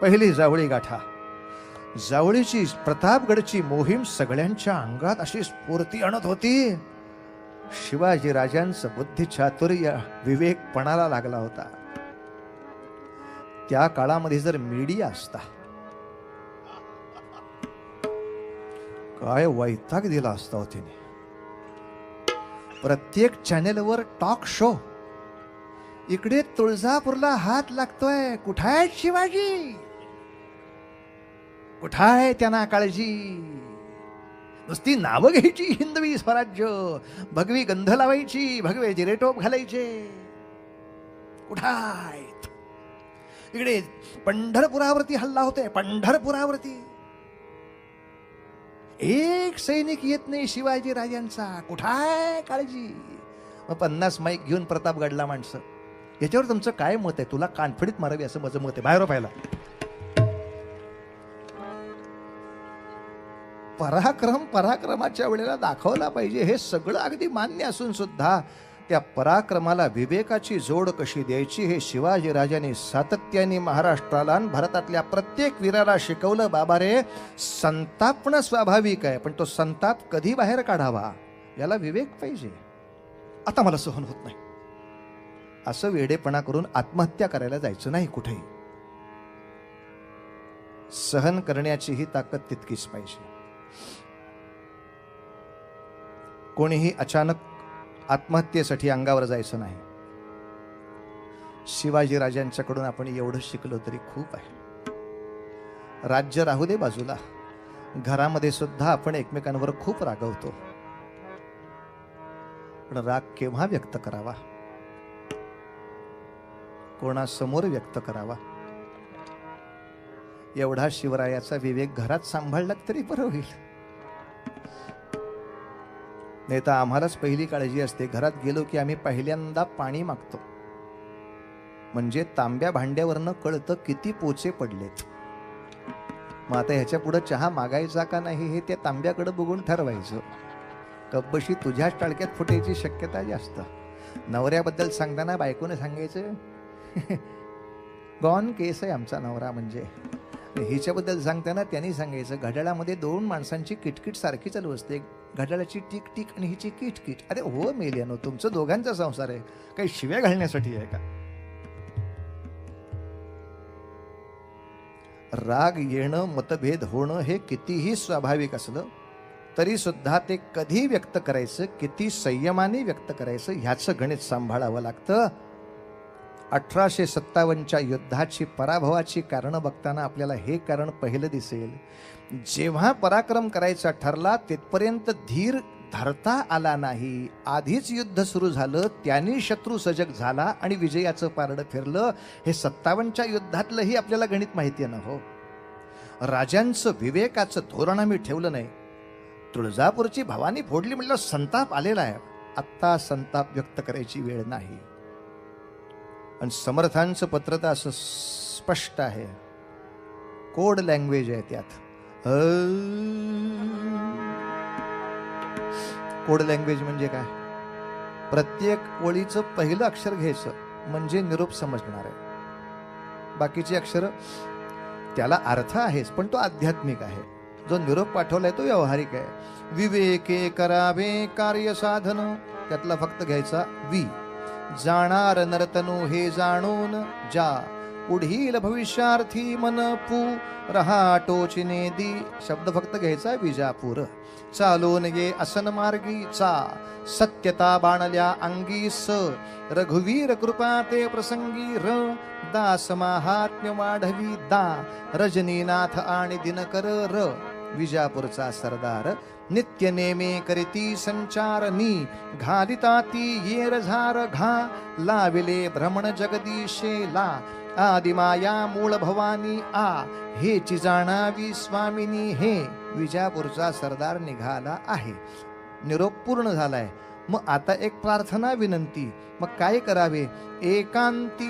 पहिली जावळी गाठा. जावळीची प्रतापगडची मोहीम सगळ्यांच्या अंगात अशी स्फूर्ती आणत होती. शिवाजी राजांचं बुद्धी चातुर्य विवेक पणाला लागला होता. त्या काळामध्ये जर मीडिया असता, काय वैताग दिला असता हो तिने. प्रत्येक चॅनेलवर टॉक शो. इकडे तुळजापूरला हात लागतोय, कुठाय शिवाजी, कुठाय त्यांना काळजी. नुसती नावं घ्यायची, हिंदवी स्वराज्य, भगवी गंध लावायची, भगवे जिरेटोप घालायचे. कुठाय इकडे पंढरपुरावरती हल्ला होतोय, पंढरपुरावरती एक सैनिक येत नाही शिवाजी राजांचा, कुठाय काळजी. मग 50 माईक घेऊन प्रतापगडला माणसं. याच्यावर तुमचं काय मत आहे? तुला कानफडीत मारावी असं माझं मत आहे. बाहेर पाहिला पराक्रम पराक्रमाच्या वेळेला दाखवला पाहिजे, हे सगळं अगदी मान्य असून सुद्धा त्या पराक्रमाला विवेकाची जोड कशी द्यायची हे शिवाजी राजाने सातत्याने महाराष्ट्राला आणि भारतातल्या प्रत्येक वीराला शिकवलं. बाबा रे, संतापणं स्वाभाविक आहे, पण तो संताप कधी बाहेर काढावा याला विवेक पाहिजे. आता मला सहन होत नाही असं वेडेपणा करून आत्महत्या करायला जायचं नाही कुठेही. सहन करण्याची ही ताकद तितकीच पाहिजे. कोणीही अचानक आत्महत्येसाठी अंगावर जायचं नाही. शिवाजी राजांच्याकडून आपण एवढं शिकलो तरी खूप आहे. राज्य राहू दे बाजूला, घरामध्ये सुद्धा आपण एकमेकांवर खूप रागवतो. पण राग केव्हा व्यक्त करावा, कोणासमोर व्यक्त करावा, एवढा शिवरायाचा विवेक घरात सांभाळला तरी बरं होईल. नाही तर आम्हालाच पहिली काळजी असते. घरात गेलो की आम्ही पहिल्यांदा पाणी मागतो, म्हणजे तांब्या भांड्यावरनं कळतं किती पोचे पडलेत. मग आता ह्याच्या पुढे चहा मागायचा का नाही हे त्या तांब्याकडे बघून ठरवायचं. कब्बशी तुझ्याच टाळक्यात फुटायची शक्यता जास्त. नवऱ्याबद्दल सांगताना बायकोने सांगायचं गॉन केस आहे आमचा नवरा. म्हणजे हिच्याबद्दल सांगताना त्यांनी सांगायचं घड्याळामध्ये 2 माणसांची किटकिट सारखी चालू असते, घड्याळाची टिक टिक आणि हिची किट किट. अरे हो मेल्यानो, तुमचं दोघांचा संसार आहे, काही शिव्या घालण्यासाठी आहे का? राग येणं, मतभेद होणं हे कितीही स्वाभाविक असलं तरी सुद्धा ते कधी व्यक्त करायचं, किती संयमाने व्यक्त करायचं ह्याचं गणित सांभाळावं लागतं. 1857च्या युद्धाची पराभवाची कारणं बघताना आपल्याला हे कारण पहिलं दिसेल. जेव्हा पराक्रम करायचा ठरला तिथपर्यंत धीर धरता आला नाही. आधीच युद्ध सुरू झालं, त्यांनी शत्रू सजग झाला आणि विजयाचं पारडं फिरलं. हे 57च्या युद्धातलंही आपल्याला गणित माहिती आहे ना हो. राजांचं विवेकाचं धोरण आम्ही ठेवलं नाही. तुळजापूरची भवानी फोडली म्हटलं संताप आलेला आहे. आत्ता संताप व्यक्त करायची वेळ नाही. आणि समर्थांचं पत्र तर असं स्पष्ट आहे, कोड लँग्वेज आहे त्यात. कोड लँग्वेज म्हणजे काय? प्रत्येक ओळीचं पहिलं अक्षर घ्यायचं म्हणजे निरोप समजणार आहे. बाकीची अक्षर त्याला अर्थ आहेच पण तो आध्यात्मिक आहे. जो निरोप पाठवलाय तो व्यावहारिक आहे. विवेके करावे कार्य साधन, त्यातला फक्त घ्यायचा वि. जाणार नर्तनो हे जाणून जा, पुढील भविष्यार्थी मन पू रहा टोचने दी. शब्द फक्त घ्यायचा विजापूर. चालून ये असन मार्गी चा, सत्यता बाणल्या अंगी स. रघुवीर कृपा ते प्रसंगी र, दास महात्म्य वाढवी दा. रजनीनाथ आणि दिनकर र, विजापूरचा सरदार. नित्य नेमे करीती संचारनी, घालिताती येर झार घा. लाविले भ्रमण जगदीशेला, आदिमाया मूळ भवानी आ हेची जाणावी स्वामिनी हे विजापूरचा सरदार निघाला आहे. निरोप पूर्ण झालाय. मग आता एक प्रार्थना विनंती. मग काय करावे? एकांती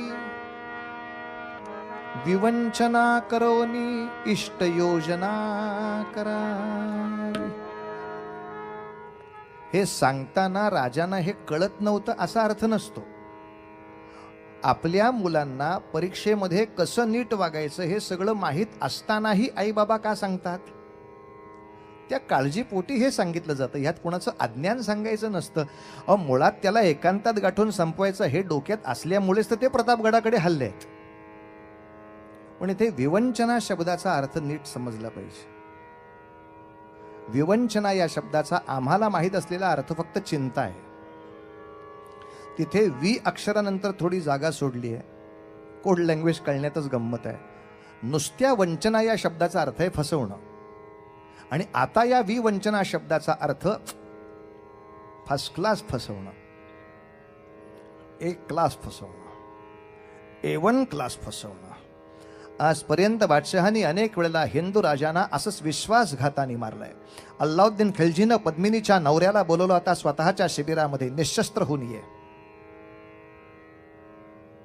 विवंचना करोनी इष्ट योजना करावी. हे सांगताना राजांना हे कळत नव्हतं असा अर्थ नसतो. आपल्या मुलांना परीक्षेमध्ये कसं नीट वागायचं हे सगळं माहीत असतानाही आई बाबा का सांगतात? त्या काळजीपोटी हे सांगितलं जातं. ह्यात कोणाचं अज्ञान सांगायचं नसतं. मुळात त्याला एकांतात गाठून संपवायचं हे डोक्यात असल्यामुळेच तर ते प्रतापगडाकडे हल्ले. पण इथे विवंचना शब्दाचा अर्थ नीट समजला पाहिजे. विवंचना या शब्दाचा आम्हाला माहीत असलेला अर्थ फक्त चिंता आहे. तिथे वी अक्षरानंतर थोडी जागा सोडली आहे. कोड लँग्वेज कळण्यातच गंमत आहे. नुसत्या वंचना या शब्दाचा अर्थ आहे फसवणं. आणि आता या विवंचना शब्दाचा अर्थ फर्स्ट क्लास फसवणं, एक क्लास फसवणं, A1 क्लास फसवणं. आजपर्यंत बादशहानी अनेक वेळेला हिंदू राजांना असंच विश्वासघाताने मारलंय. अल्लाउद्दीन खिलजीनं पद्मिनीच्या नवऱ्याला बोलवलं आता स्वतःच्या शिबिरामध्ये निशस्त्र होऊन ये.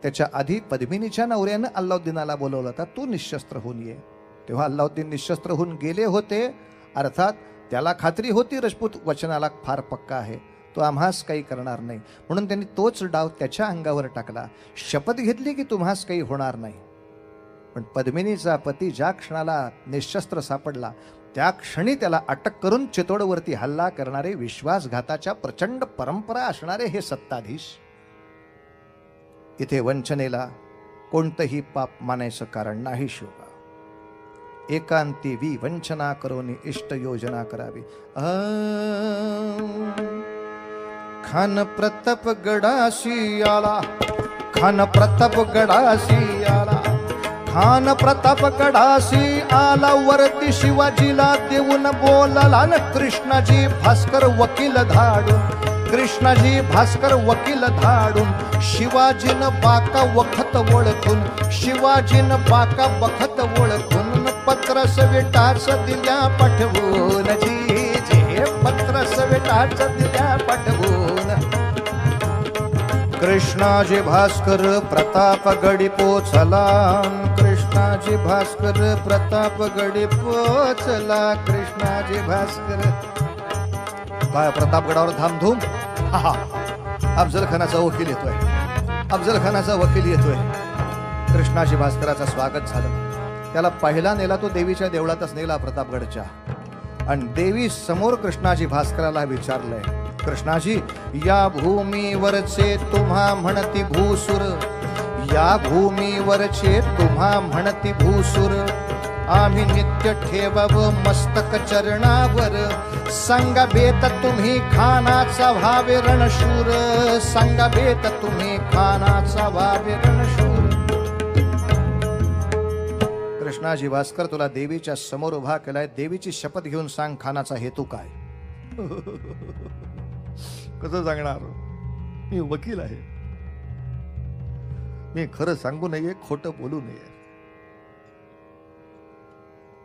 त्याच्या आधी पद्मिनीच्या नवऱ्यानं अल्लाउद्दीनाला बोलवलं होतं तू निशस्त्र होऊन ये. तेव्हा अल्लाउद्दीन निशस्त्र होऊन गेले होते. अर्थात त्याला खात्री होती राजपूत वचनाला फार पक्का आहे, तो आम्हास काही करणार नाही. म्हणून त्यांनी तोच डाव त्याच्या अंगावर टाकला. शपथ घेतली की तुम्हास काही होणार नाही. पण पद्मिनीचा पती ज्या क्षणाला निशस्त्र सापडला त्या क्षणी त्याला अटक करून चितोडवरती हल्ला करणारे विश्वासघाताच्या प्रचंड परंपरा असणारे हे सत्ताधीश. इथे वंचनेला कोणतंही पाप मानायचं कारण नाही. शोभा एकांती वी वंचना करोनी इष्ट योजना करावी. खान प्रताप गडाशी आला, खान प्रताप गडाशी आला, खान प्रताप गडाशी आला. वरती शिवाजीला देऊन बोलला न कृष्णाजी भास्कर वकील धाडून, कृष्णाजी भास्कर वकील धाडून. शिवाजीनं बाका वखत ओळखून, शिवाजीनं बाका बखत ओळखून पत्रस विटाच दिल्या पाठवून. जी पत्रस विटाच दिल्या पाठवून. कृष्णाजी भास्कर प्रतापगडी पोचला, कृष्णाजी भास्कर प्रतापगडी पोचला. कृष्णाजी भास्कर काय प्रतापगडावर धामधूम. अफजल खानाचा वकील येतोय, अफजल खानाचा वकील येतोय. कृष्णाजी भास्कराचं स्वागत झालं. त्याला पहिला नेला तो देवीच्या देवळातच नेला प्रतापगडच्या. आणि देवी समोर कृष्णाजी भास्कराला विचारलंय, कृष्णाजी या भूमीवरचे तुम्हा म्हणती भूसुर, या भूमीवरचे तुम्हा म्हणती भूसुर. आम्ही नित्य ठेवाव मस्तक चरणावर. सांगा बेत तुम्ही खानाचा व्हावे रणशूर, सांगा बेत तुम्ही खानाचा व्हावे रणशूर. कृष्णाजी भास्कर तुला देवीच्या समोर उभा केलाय. देवीची शपथ घेऊन सांग खानाचा हेतू काय. कसं सांगणार? मी वकील आहे. मी खरं सांगू नये, खोटं बोलू नये.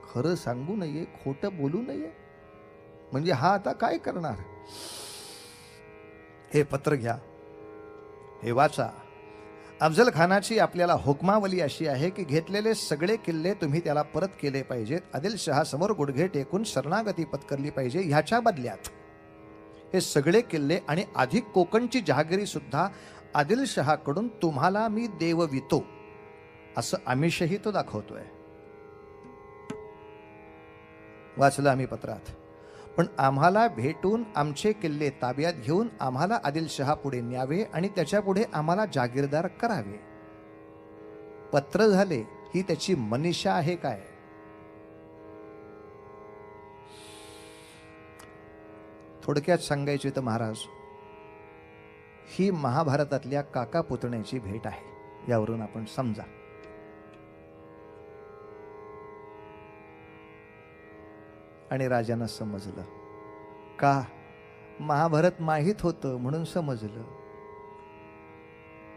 खरं सांगू नये, खोटं बोलू नये म्हणजे हा आता काय करणार? हे पत्र घ्या, हे वाचा. अफजल खानाची आपल्याला हुकमावली अशी आहे की घेतलेले सगळे किल्ले तुम्ही त्याला परत केले पाहिजेत. आदिलशहा समोर गुडघे टेकून शरणागती पत्करली पाहिजे. ह्याच्या बदल्यात हे सगळे किल्ले आणि अधिक कोकणची जहागिरी सुद्धा आदिलशहाकडून तुम्हाला मी देववितो असं आमिषही तो दाखवतोय. वाचलं आम्ही पत्रात. पण आम्हाला भेटून आमचे किल्ले ताब्यात घेऊन आम्हाला आदिलशहा पुढे न्यावे आणि त्याच्या पुढे आम्हाला जागीरदार करावे. पत्र झाले ही त्याची मनीषा आहे काय? थोडक्यात सांगायचे तर महाराज, ही महाभारतातल्या काका पुतण्याची भेट आहे. यावरून आपण समजा. आणि राजांना समजलं. का? महाभारत माहीत होतं म्हणून समजलं.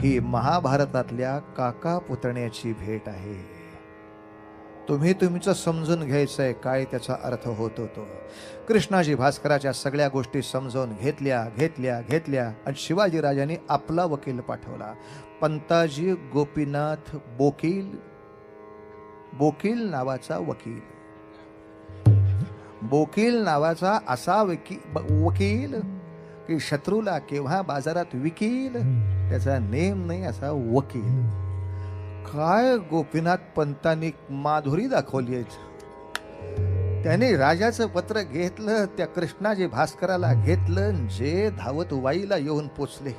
ही महाभारतातल्या काका पुतण्याची भेट आहे. तुम्ही तुमचं समजून घ्यायचंय काय त्याचा अर्थ होत होतो. कृष्णाजी भास्कराच्या सगळ्या गोष्टी समजून घेतल्या आणि शिवाजी राजांनी आपला वकील पाठवला. पंताजी गोपीनाथ बोकील नावाचा वकील. बोकील नावाचा असा वकील की शत्रूला केव्हा बाजारात विकील त्याचा नेम नाही असा वकील. काय गोपीनाथ पंतांनी माधुरी दाखवली. त्याने राजाचं पत्र घेतलं, त्या कृष्णाजी भास्कराला घेतलं, जे धावत वाईला येऊन पोचले.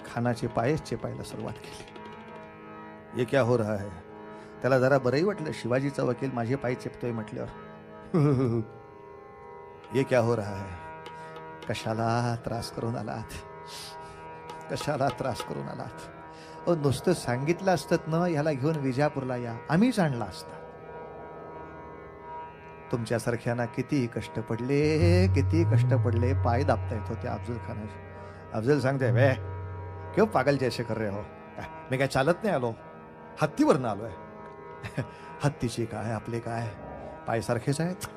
खानाचे पायच चेपायला सुरुवात केली. ये क्या हो रहा है. त्याला जरा बरंही वाटलं, शिवाजीचा वकील माझे पाय चेपतोय म्हटल्यावर. ये क्या हो रहा है. कशाला त्रास करून आलात, कशाला त्रास करून आलात. नुसतं सांगितलं असतं ना, ह्याला घेऊन विजापूरला या, आम्हीच आणला असता. तुमच्यासारख्यांना किती कष्ट पडले, पाय दाबता येत होते अफजल खानाचे. अफजल सांगते, वे क्यों पागल जैसे कर रहे हो. मी काय चालत नाही आलो, हत्तीवरनं आलोय. हत्तीची काय आपले काय, पाय सारखेच आहेत.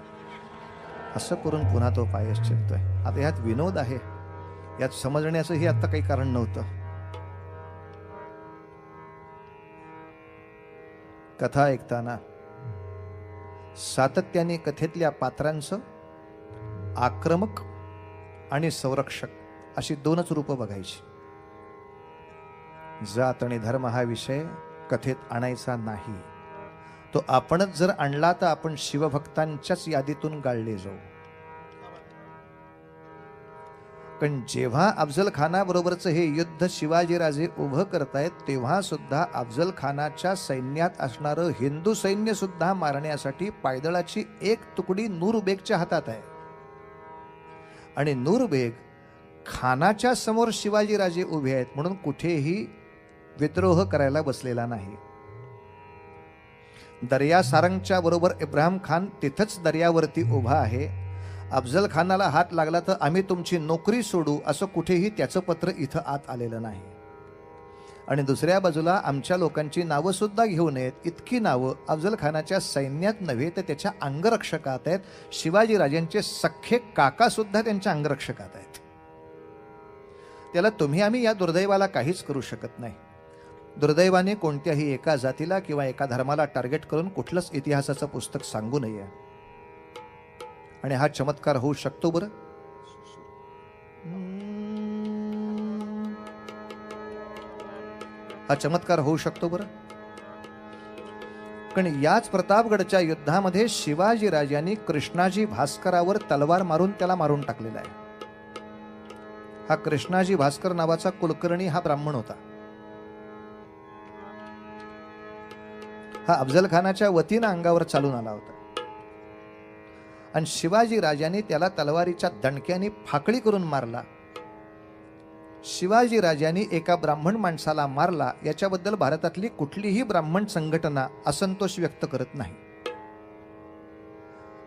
असं करून पुन्हा तो पायच चेपतोय. आता यात विनोद आहे, यात समजण्याचंही आता काही कारण नव्हतं. कथा ऐकताना सातत्याने कथेतल्या पात्रांचं आक्रमक आणि संरक्षक अशी दोनच रूपं बघायची. जात आणि धर्म हा विषय कथेत आणायचा नाही. तो आपणच जर आणला तर आपण शिवभक्तांच्याच यादीतून गाळले जाऊ. पण जेव्हा अफजल खानाबरोबरचं हे युद्ध शिवाजीराजे उभं करतायत, तेव्हा सुद्धा अफजल खानाच्या सैन्यात असणारं हिंदू सैन्य सुद्धा मारण्यासाठी पायदळाची एक तुकडी नूरबेगच्या हातात आहे. आणि नूरबेग खानाच्या समोर शिवाजीराजे उभे आहेत म्हणून कुठेही विद्रोह करायला बसलेला नाही. दर्या सारंगच्या बरोबर इब्राहिम खान तिथंच दर्यावरती उभा आहे. अफजल खानाला हात लागला तर आम्ही तुमची नोकरी सोडू असं कुठेही त्याचं पत्र इथं आत आलेलं नाही. आणि दुसऱ्या बाजूला आमच्या लोकांची नावं सुद्धा घेऊ नयेत, इतकी नावं अफजल खानाच्या सैन्यात नव्हे तर त्याच्या अंगरक्षकात आहेत. शिवाजीराजांचे सख्खे काका सुद्धा त्यांच्या अंगरक्षकात आहेत. त्याला तुम्ही आम्ही या दुर्दैवाला काहीच करू शकत नाही. दुर्दैवाने कोणत्याही एका जातीला किंवा एका धर्माला टार्गेट करून कुठलंच इतिहासाचं पुस्तक सांगू नये. आणि हा चमत्कार होऊ शकतो बरं. हा चमत्कार होऊ शकतो बरं. पण याच प्रतापगडच्या युद्धामध्ये शिवाजी राजांनी कृष्णाजी भास्करावर तलवार मारून त्याला मारून टाकलेला आहे. हा कृष्णाजी भास्कर नावाचा कुलकर्णी हा ब्राह्मण होता. हा अफजल खानाच्या वतीनं अंगावर चालून आला होता. आणि शिवाजी राजांनी त्याला तलवारीच्या दणक्याने फाकळी करून मारला. शिवाजी राजांनी एका ब्राह्मण माणसाला मारला याच्याबद्दल भारतातली कुठलीही ब्राह्मण संघटना असंतोष व्यक्त करत नाही.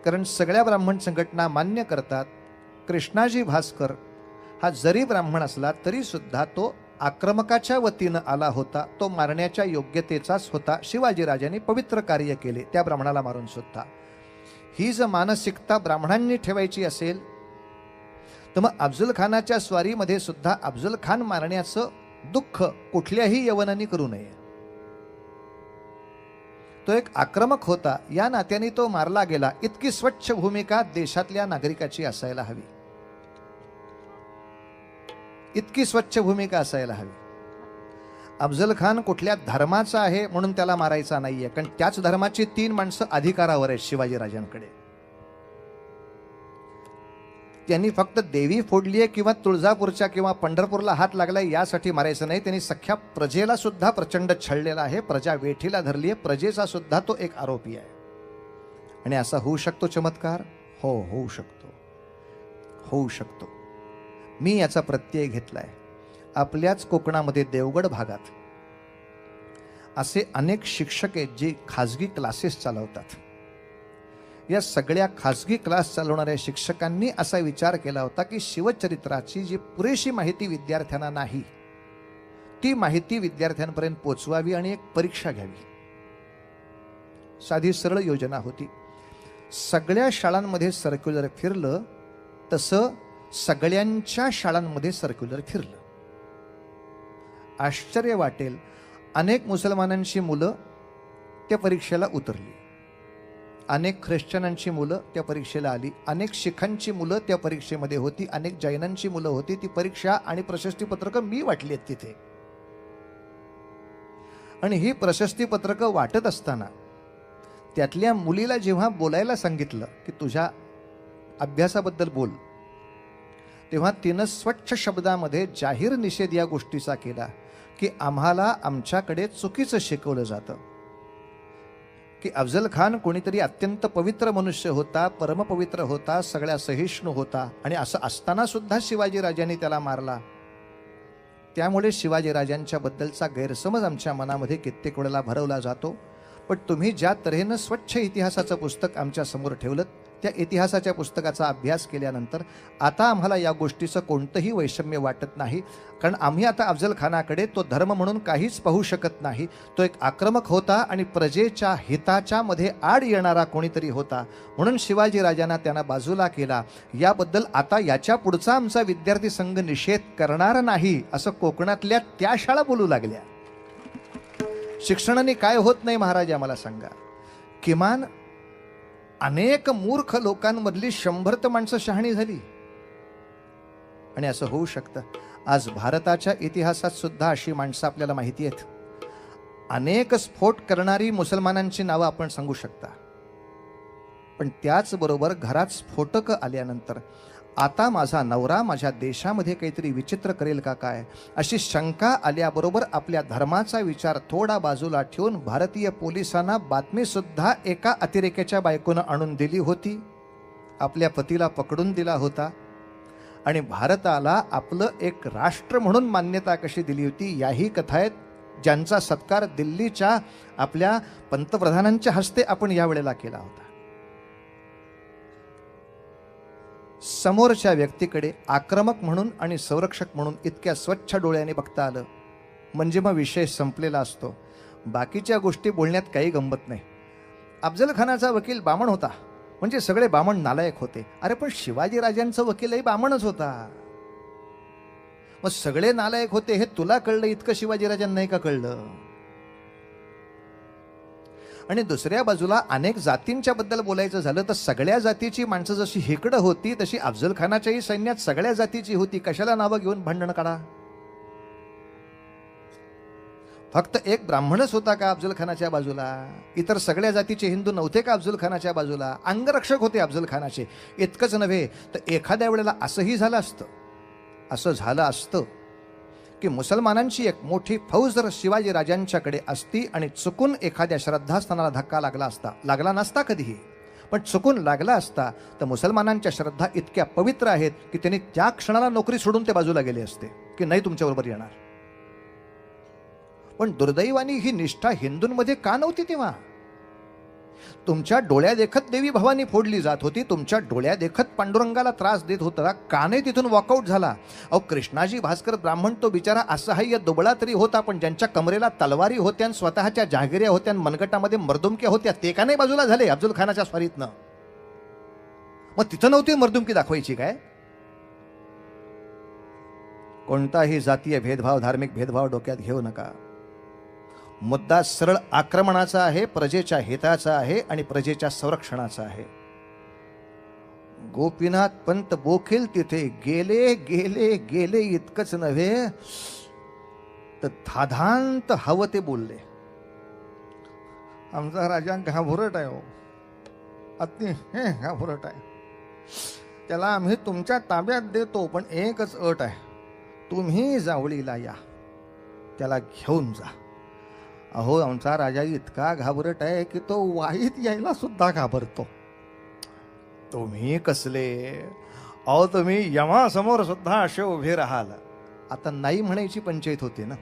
कारण सगळ्या ब्राह्मण संघटना मान्य करतात कृष्णाजी भास्कर हा जरी ब्राह्मण असला तरी सुद्धा तो आक्रमकाच्या वतीनं आला होता. तो मारण्याच्या योग्यतेचाच होता. शिवाजी राजांनी पवित्र कार्य केले त्या ब्राह्मणाला मारून सुद्धा. ही जर मानसिकता ब्राह्मणांनी ठेवायची असेल तर मग अफजल खानाच्या स्वारीमध्ये सुद्धा अफजल खान मारण्याचं दुःख कुठल्याही यवनांनी करू नये. तो एक आक्रमक होता, या नात्याने तो मारला गेला. इतकी स्वच्छ भूमिका देशातल्या नागरिकाची असायला हवी. इतकी स्वच्छ भूमिका असायला हवी. अफजल खान कुठल्या धर्माचा आहे म्हणून त्याला मारायचा नाहीये, कारण त्याच धर्माची 3 माणसं अधिकारावर आहेत शिवाजी राजांकडे. त्यांनी फक्त देवी फोडलीये किंवा तुळजापूरच्या किंवा पंढरपूरला हात लागलाय यासाठी मारायचं नाही. त्यांनी सख्या प्रजेला सुद्धा प्रचंड छळलेला आहे. प्रजा वेठीला धरलीये. प्रजेचा सुद्धा तो एक आरोपी आहे. आणि असा होऊ शकतो चमत्कार? हो, होऊ शकतो, होऊ शकतो. मी याचा प्रत्यय घेतलाय. आपल्याच कोकणामध्ये देवगड भागात असे अनेक शिक्षक आहेत जे खाजगी क्लासेस चालवतात. या सगळ्या खासगी क्लास चालवणाऱ्या शिक्षकांनी असा विचार केला होता की शिवचरित्राची जी पुरेशी माहिती विद्यार्थ्यांना नाही ती माहिती विद्यार्थ्यांपर्यंत पोचवावी आणि एक परीक्षा घ्यावी. साधी सरळ योजना होती. सगळ्या शाळांमध्ये सर्क्युलर फिरलं तसं सगळ्यांच्या शाळांमध्ये सर्क्युलर फिरलं. आश्चर्य वाटेल, अनेक मुसलमानांची मुलं त्या परीक्षेला उतरली, अनेक ख्रिश्चनांची मुलं त्या परीक्षेला आली, अनेक शिखांची मुलं त्या परीक्षेमध्ये होती, अनेक जैनांची मुलं होती. ती परीक्षा आणि प्रशस्तीपत्रकं मी वाटली आहेत तिथे. आणि ही प्रशस्तीपत्रकं वाटत असताना त्यातल्या मुलीला जेव्हा बोलायला सांगितलं की तुझ्या अभ्यासाबद्दल बोल, तेव्हा तिनं स्वच्छ शब्दामध्ये जाहीर निषेध या गोष्टीचा केला की आम्हाला आमच्याकडे चुकीचं शिकवलं जातं, की अफजल खान कोणीतरी अत्यंत पवित्र मनुष्य होता, परमपवित्र होता, सगळ्या सहिष्णू होता, आणि असं असताना सुद्धा शिवाजीराजांनी त्याला मारला. त्यामुळे शिवाजीराजांच्या बद्दलचा गैरसमज आमच्या मनामध्ये कित्येक वेळेला भरवला जातो. पण तुम्ही ज्या तऱ्हेनं स्वच्छ इतिहासाचं पुस्तक आमच्या समोर ठेवलं, त्या इतिहासाच्या पुस्तकाचा अभ्यास केल्यानंतर आता आम्हाला या गोष्टीचं कोणतंही वैषम्य वाटत नाही. कारण आम्ही आता अफजल खानाकडे तो धर्म म्हणून काहीच पाहू शकत नाही. तो एक आक्रमक होता आणि प्रजेच्या हिताच्या मध्ये आड येणारा कोणीतरी होता, म्हणून शिवाजीराजांना त्यांना बाजूला केला. याबद्दल आता याच्या पुढचा आमचा विद्यार्थी संघ निषेध करणार नाही, असं कोकणातल्या त्या शाळा बोलू लागल्या. शिक्षणाने काय होत नाही महाराज आम्हाला सांगा. किमान अनेक मूर्ख लोकांमधली 100 माणसं शहाणी झाली. आणि असं होऊ शकतं. आज भारताच्या इतिहासात सुद्धा अशी माणसं आपल्याला माहिती आहेत. अनेक स्फोट करणारी मुसलमानांची नावं आपण सांगू शकता. पण त्याचबरोबर घरात स्फोटकं आल्यानंतर आता माझा नवरा माझ्या देशामध्ये काहीतरी विचित्र करेल का काय, अशी शंका आल्याबरोबर आपल्या धर्माचा विचार थोडा बाजूला ठेवून भारतीय पोलिसांना बातमी सुद्धा एका अतिरेक्याच्या बायकोनं आणून दिली होती. आपल्या पतीला पकडून दिला होता आणि भारताला आपलं एक राष्ट्र म्हणून मान्यता कशी दिली होती याही कथा आहेत, ज्यांचा सत्कार दिल्लीच्या आपल्या पंतप्रधानांच्या हस्ते आपण यावेळेला केला होता. समोरच्या व्यक्तीकडे आक्रमक म्हणून आणि संरक्षक म्हणून इतक्या स्वच्छ डोळ्याने बघता आलं म्हणजे मग विषय संपलेला असतो. बाकीच्या गोष्टी बोलण्यात काही गंमत नाही. अफजल खानाचा वकील बामण होता म्हणजे सगळे बामण नालायक होते. अरे पण शिवाजीराजांचा वकीलही बामणच होता. मग सगळे नालायक होते हे तुला कळलं, इतकं शिवाजीराजांना नाही का कळलं? आणि दुसऱ्या बाजूला अनेक जातींच्या बद्दल बोलायचं झालं तर सगळ्या जातीची माणसं जशी हिकडं होती तशी अफजल खानाच्याही सैन्यात सगळ्या जातीची होती. कशाला नावं घेऊन भांडण काढा? फक्त एक ब्राह्मणच होता का अफजल खानाच्या बाजूला? इतर सगळ्या जातीचे हिंदू नव्हते का अफजल खानाच्या बाजूला? अंगरक्षक होते अफजल खानाचे. इतकंच नव्हे तर एखाद्या वेळेला असंही झालं असतं, असं झालं असतं की मुसलमानांची एक मोठी फौज जर शिवाजी राजांच्याकडे असती आणि चुकून एखाद्या श्रद्धास्थानाला धक्का लागला असता, लागला नसता कधीही, पण चुकून लागला असता तर मुसलमानांच्या श्रद्धा इतक्या पवित्र आहेत की त्यांनी त्या क्षणाला नोकरी सोडून ते बाजूला गेले असते की नाही तुमच्याबरोबर येणार. पण दुर्दैवानी ही निष्ठा हिंदूंमध्ये का नव्हती तेव्हा? तुमच्या डोळ्या देखत देवी भवानी फोडली जात होती, तुमच्या डोळ्या देखत पांडुरंगाला त्रास देत होता, का नाही तिथून वॉकआउट झाला? अहो कृष्णाजी भास्कर ब्राह्मण तो बिचारा असहाय्य दुबळा तरी होता, पण ज्यांच्या कमरेला तलवारी होत्या आणि स्वतःच्या जहागिऱ्या होत्या आणि मनगटामध्ये मर्दुमक्या होत्या ते का नाही बाजूला झाले अफजल खानाच्या स्वारीतनं? मग तिथं नव्हती मर्दुमकी दाखवायची काय? कोणताही जातीय भेदभाव, धार्मिक भेदभाव डोक्यात घेऊ नका. मुद्दा सरळ आक्रमणाचा आहे, प्रजेच्या हिताचा आहे आणि प्रजेच्या संरक्षणाचा आहे. गोपीनाथ पंत बोखील तिथे गेले गेले गेले इतकंच नव्हे तर धाधांत हवं ते बोलले. आमचा राजा घाबरट आहे, हो अति घाबरट आहे, त्याला आम्ही तुमच्या ताब्यात देतो, पण एकच अट आहे, तुम्ही जावळीला या, त्याला घेऊन जा. अहो आमचा राजा इतका घाबरट आहे की तो वाईत यायला सुद्धा घाबरतो. तुम्ही कसले? अहो तुम्ही यमासमोर सुद्धा असे उभे राहाल. आता नाही म्हणायची पंचायत होते ना.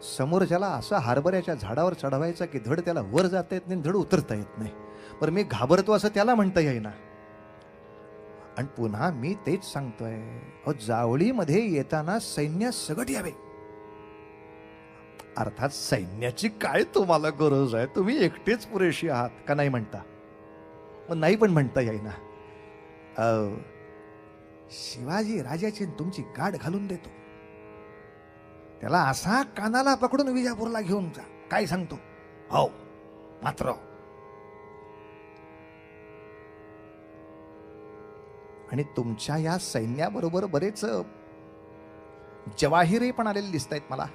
समोरच्याला असा हरभऱ्याच्या झाडावर चढवायचा की धड त्याला वर जाता येत नाही, धड उतरता येत नाही. बरं मी घाबरतो असं त्याला म्हणता येईना. आणि पुन्हा मी तेच सांगतोय, अहो जावळीमध्ये येताना सैन्य सगट यावे. अर्थात सैन्याची काय तुम्हाला गरज आहे, तुम्ही एकटेच पुरेशी आहात का नाही म्हणता. मग नाही पण म्हणता येईना. शिवाजी राजाची तुमची गाठ घालून देतो, त्याला असा कानाला पकडून विजापूरला घेऊन जा. काय सांगतो? हो मात्र. आणि तुमच्या या सैन्याबरोबर बरेच जवाहिरे पण आलेले दिसत आहेत मला.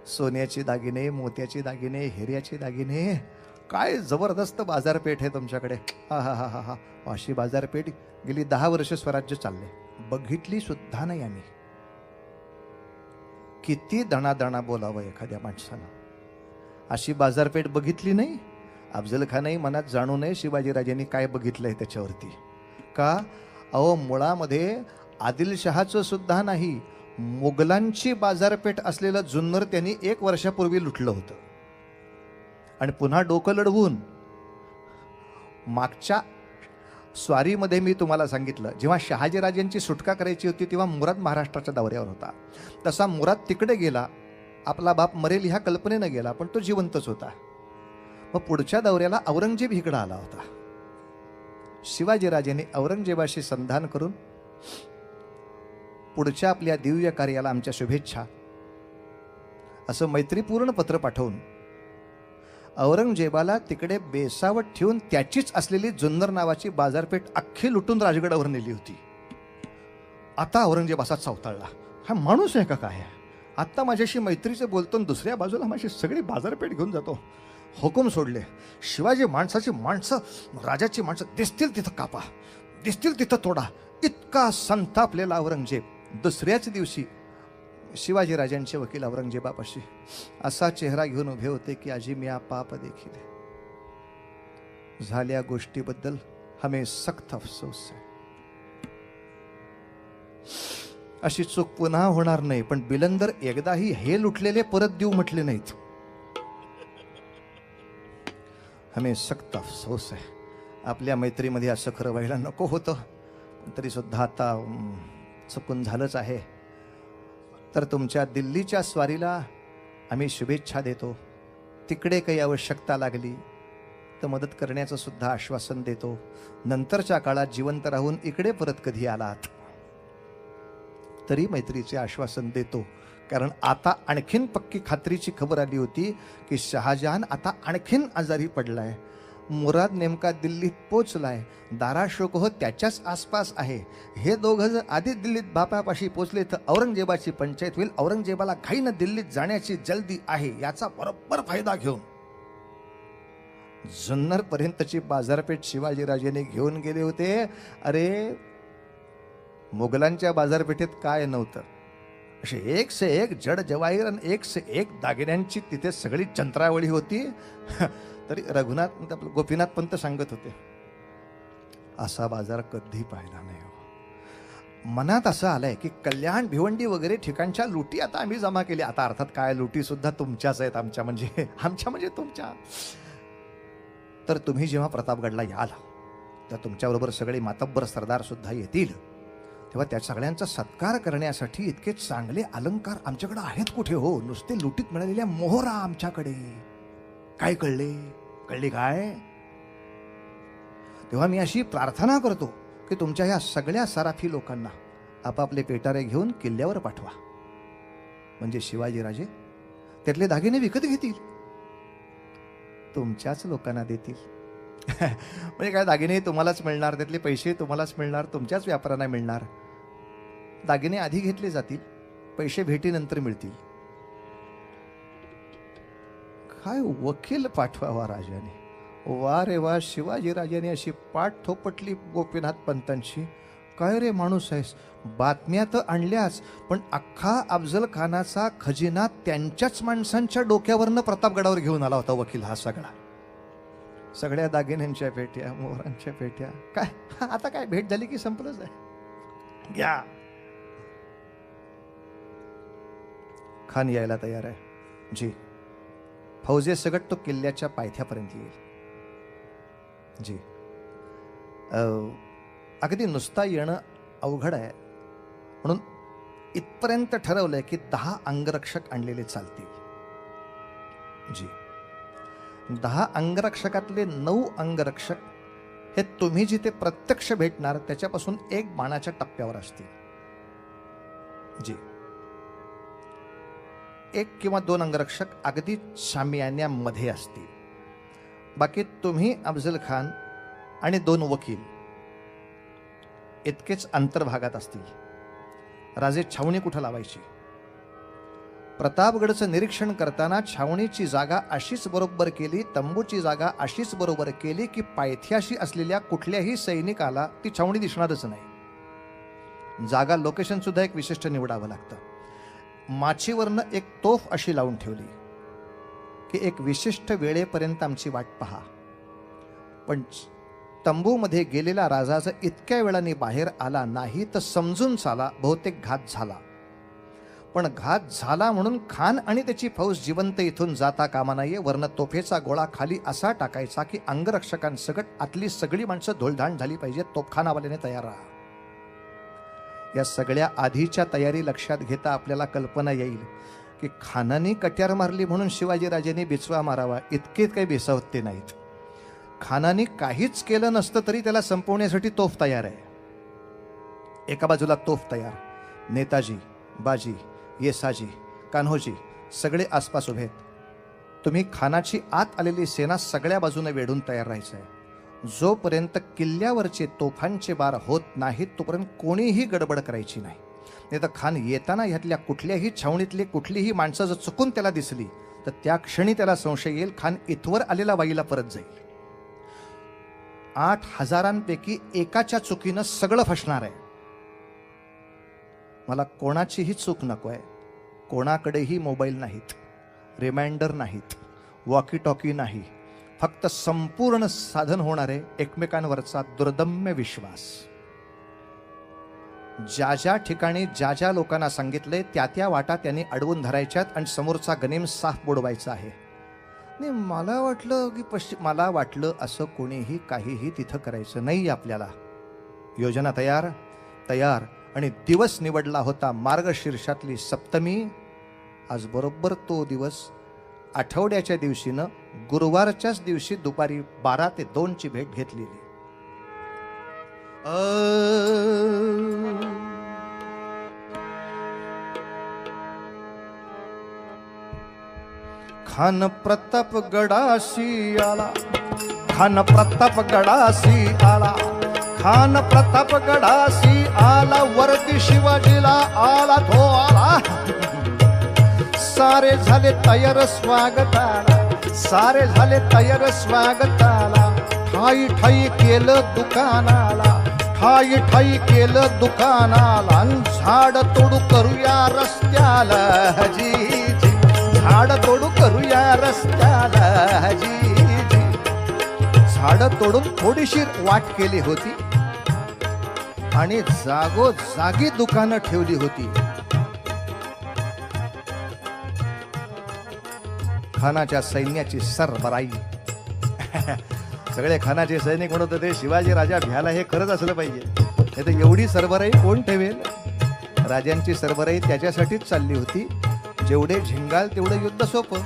सोन्याचे दागिने, मोत्याचे दागिने, हिऱ्याचे दागिने. काय जबरदस्त बाजारपेठ आहे तुमच्याकडे. हा हा हा हा हा. अशी बाजारपेठ गेली 10 वर्ष स्वराज्य चालले, बघितली सुद्धा नाही आम्ही. किती दणादणा बोलावं एखाद्या माणसानं. अशी बाजारपेठ बघितली नाही. अफजल खानही मनात जाणू नये शिवाजीराजांनी काय बघितलंय त्याच्यावरती. का? अहो मुळामध्ये आदिलशहाचं सुद्धा नाही, मोगलांची बाजारपेठ असलेलं जुन्नर त्यांनी 1 वर्षापूर्वी लुटलं होतं. आणि पुन्हा डोकं लढवून मागच्या स्वारीमध्ये मी तुम्हाला सांगितलं, जेव्हा शहाजीराजांची सुटका करायची होती तेव्हा मुराद महाराष्ट्राच्या दौऱ्यावर होता. तसा मुराद तिकडे गेला, आपला बाप मरेल ह्या कल्पनेनं गेला, पण तो जिवंतच होता. मग पुढच्या दौऱ्याला औरंगजेब इकडे आला होता. शिवाजीराजांनी औरंगजेबाशी संधान करून पुढच्या आपल्या दिव्य कार्याला आमच्या शुभेच्छा असं मैत्रीपूर्ण पत्र पाठवून औरंगजेबाला तिकडे बेसावत ठेवून त्याचीच असलेली जुन्नर नावाची बाजारपेठ अख्खी लुटून राजगडावर नेली होती. आता औरंगजेब असा चवताळला, हा माणूस आहे का काय? आत्ता माझ्याशी मैत्रीचे बोलतो, दुसऱ्या बाजूला माझी सगळी बाजारपेठ घेऊन जातो. हुकूम सोडले, शिवाजी माणसाची माणसं, राजाची माणसं दिसतील तिथं कापा, दिसतील तिथं तोडा. इतका संतापलेला औरंगजेब दुसऱ्याच दिवशी शिवाजीराजांचे वकील औरंगजेबापाशी असा चेहरा घेऊन उभे होते की अजी म्या पाप देखील. झाल्या गोष्टीबद्दल हमें सख्त अफसोस आहे. अशी चूक पुन्हा होणार नाही. पण बिलंदर एकदाही हे लुटलेले परत देऊ म्हटले नाहीत. हमें सख्त अफसोस आहे. आपल्या मैत्रीमध्ये असं खरं व्हायला नको होतं, तरी सुद्धा आता चुकून झालंच आहे. तर तुमच्या दिल्लीच्या स्वारीला आम्ही शुभेच्छा देतो. तिकडे काही आवश्यकता लागली तर मदत करण्याचं सुद्धा आश्वासन देतो. नंतरच्या काळात जिवंत राहून इकडे परत कधी आलात तरी मैत्रीचे आश्वासन देतो. कारण आता आणखीन पक्की खात्रीची खबर आली होती की शहाजहान आता आणखीन आजारी पडलाय. मुराद नेमका दिल्लीत पोचलाय, दाराशोकोह त्याच्याच आसपास आहे. हे दोघं जर आधी दिल्लीत बापापाशी पोचले तर औरंगजेबाची पंचायत होईल. औरंगजेबाला घाईनं दिल्लीत जाण्याची जल्दी आहे. याचा बरोबर फायदा घेऊन जुन्नर पर्यंतची बाजारपेठ शिवाजीराजेने घेऊन गेले होते. अरे मुघलांच्या बाजारपेठेत काय नव्हतं, असे 1 से 1 जड जवाहीर आणि 1 से 1 दागिन्यांची तिथे सगळी चंद्रावळी होती. तरी रघुनाथ गोपीनाथ पंत सांगत होते, असा बाजार कधी पाहिला नाही. मनात असं आलंय की कल्याण, भिवंडी वगैरे ठिकाणच्या लुटी आता आम्ही जमा केली. आता अर्थात काय लुटी सुद्धा तुमच्याच आहेत, आमच्या म्हणजे तुमच्या. तर तुम्ही जेव्हा प्रतापगडला याल तर तुमच्याबरोबर सगळे मातब्बर सरदार सुद्धा येतील. तेव्हा त्या सगळ्यांचा सत्कार करण्यासाठी इतके चांगले अलंकार आमच्याकडे आहेत कुठे हो. नुसते लुटीत मिळालेल्या मोहरा आमच्याकडे. काय कळले काय? तेव्हा मी अशी प्रार्थना करतो की तुमच्या ह्या सगळ्या सराफी लोकांना आपापले पेटारे घेऊन किल्ल्यावर पाठवा. म्हणजे शिवाजीराजे त्यातले दागिने विकत घेतील, तुमच्याच लोकांना देतील. म्हणजे काय, दागिने तुम्हालाच मिळणार, त्यातले पैसे तुम्हालाच मिळणार, तुमच्याच व्यापाऱ्यांना मिळणार. दागिने आधी घेतले जातील, पैसे भेटीनंतर मिळतील. काय वकील पाठवावा राजाने. वा रे वा, शिवाजीराजाने अशी पाठ थोपटली गोपीनाथ पंतांची. काय रे माणूस आहेस. बातम्या तर आणल्याच, पण अख्खा अफजल खानाचा खजिना त्यांच्याच माणसांच्या डोक्यावरनं प्रतापगडावर घेऊन आला होता वकील हा सगळा. सगळ्या दागिन्यांच्या पेट्या, मोहरांच्या पेट्या. काय आता काय भेट झाली की संपलंच आहे. घ्या. खान यायला तयार आहे जी. फौजे सगट तो किल्ल्याच्या पायथ्यापर्यंत येईल जी. अगदी नुसता येणं अवघड आहे म्हणून इथपर्यंत ठरवलंय की 10 अंगरक्षक आणलेले चालतील जी. 10 अंगरक्षकातले 9 अंगरक्षक हे तुम्ही जिथे प्रत्यक्ष भेटणार त्याच्यापासून 1 बाणाच्या टप्प्यावर असतील जी. 1 किंवा 2 अंगरक्षक अगदी शामियान्यामध्ये असतील. बाकी तुम्ही अफजल खान आणि 2 वकील इतकेच अंतर्भागात असतील. राजे छावणी कुठं लावायची? प्रतापगडचं निरीक्षण करताना छावणीची जागा अशीच बरोबर केली, तंबूची जागा अशीच बरोबर केली की पायथ्याशी असलेल्या कुठल्याही सैनिकाला ती छावणी दिसणारच नाही. जागा लोकेशन सुद्धा एक विशिष्ट निवडावं लागतं. माचीवरनं एक तोफ अशी लावून ठेवली की एक विशिष्ट वेळेपर्यंत आमची वाट पहा. पण तंबूमध्ये गेलेला राजा जर इतक्या वेळाने बाहेर आला नाही तर समजून चाला बहुतेक घात झाला. पण घात झाला म्हणून खान आणि त्याची फौज जिवंत इथून जाता कामा नये. वर्ण तोफेचा गोळा खाली असा टाकायचा की अंगरक्षकांसकट आतली सगळी माणसं धुळधाण झाली पाहिजे. तोफखानावाल्याने तयार राहा. या सगळ्या आधीच्या तयारी लक्षात घेता आपल्याला कल्पना येईल की खानाने कट्यार मारली म्हणून शिवाजीराजेंनी बिचवा मारावा इतके काही बेसावते नाहीत. खानाने काहीच केलं नसतं तरी त्याला संपवण्यासाठी तोफ तयार आहे. एका बाजूला तोफ तयार, नेताजी, बाजी, येसाजी, कान्होजी सगळे आसपास उभे आहेत. तुम्ही खानाची आत आलेली सेना सगळ्या बाजूने वेढून तयार राहायचं आहे. जोपर्यंत किल्ल्यावरचे तोफांचे बार होत नाहीत तोपर्यंत कोणीही गडबड करायची नाही. नाही तर खान येताना ह्यातल्या कुठल्याही छावणीतली कुठलीही माणसं जर चुकून त्याला दिसली तर त्या क्षणी त्याला संशय येईल. खान इथवर आलेला वाईला परत जाईल. 8,000 एकाच्या चुकीनं सगळं फसणार आहे. मला कोणाचीही चूक नको आहे. कोणाकडेही मोबाईल नाहीत, रिमाइंडर नाहीत, वॉकी टॉकी नाही. फक्त संपूर्ण साधन होणारे एकमेकांवरचा दुर्दम्य विश्वास. ज्या ज्या ठिकाणी ज्या ज्या लोकांना सांगितले त्या त्या वाटा त्यांनी अडवून धरायच्यात आणि समोरचा गनिम साफ बुडवायचा आहे. नाही मला वाटलं असं कोणीही काहीही तिथं करायचं नाही. आपल्याला योजना तयार आणि दिवस निवडला होता मार्गशीर्षातली सप्तमी. आज बरोबर तो दिवस आठवड्याच्या दिवशीनं गुरुवारच्याच दिवशी दुपारी 12 ते 2 ची भेट घेतलेली. खान प्रतापगडाशी आला, खान प्रतापगडाशी आला, खान प्रतापगडाशी आला. वरती शिवाजीला आला तो आला. सारे झाले तयार स्वागताला, सारे झाले तयार स्वागताला. ठाई ठाई केलं दुकानाला, ठाई ठाई केलं दुकानाला. झाड तोडू करूया रस्त्याला जी जी, झाड तोडू करूया रस्त्याला जी जी. झाड तोडून थोडीशी वाट केली होती आणि जागोजागी दुकानं ठेवली होती. खानाच्या सैन्याची सरबराई. सगळे खानाचे सैनिक म्हणत होते शिवाजी राजा भ्याला हे खरंच असलं पाहिजे. नाही तर एवढी सरबराई कोण ठेवेल. राजांची सरबराई त्याच्यासाठीच चालली होती. जेवढे झिंगाल तेवढं युद्ध सोपं.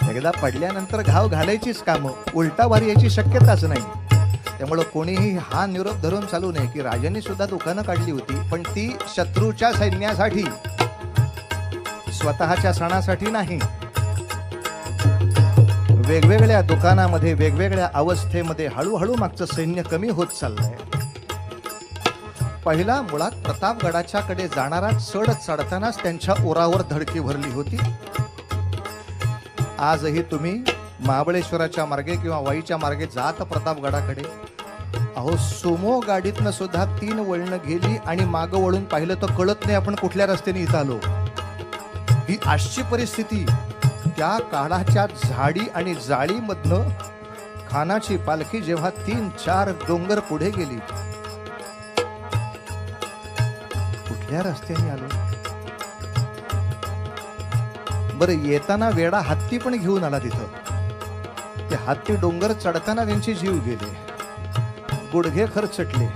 एकदा पडल्यानंतर घाव घालायचीच कामं, उलटा वारी यायची शक्यताच नाही. त्यामुळं कोणीही हा निरोप धरून चालू नये की राजांनी सुद्धा दुकानं काढली होती पण ती शत्रूच्या सैन्यासाठी, स्वतःच्या सणासाठी नाही. वेगवेगळ्या दुकानामध्ये वेगवेगळ्या अवस्थेमध्ये हळूहळू मागचं सैन्य कमी होत चाललंय. पहिला मुळात प्रतापगडाच्या कडे जाणारा चढतानाच त्यांच्या उरावर धडकी भरली होती. आजही तुम्ही महाबळेश्वराच्या मार्गे किंवा वाईच्या मार्गे जात प्रतापगडाकडे, अहो सुमो गाडीतनं सुद्धा 3 वळणं गेली आणि मागं वळून पाहिलं तर कळत नाही आपण कुठल्या रस्त्याने इथं आलो. ही अशी परिस्थिती. त्या काळाच्या झाडी आणि जाळीमधनं खानाची पालखी जेव्हा 3-4 डोंगर पुढे गेली, कुठल्या रस्त्याने आलो बरं, येताना वेडा हत्ती पण घेऊन आला तिथं. ते हत्ती डोंगर चढताना त्यांचे जीव गेले, गुडघे खरचटले,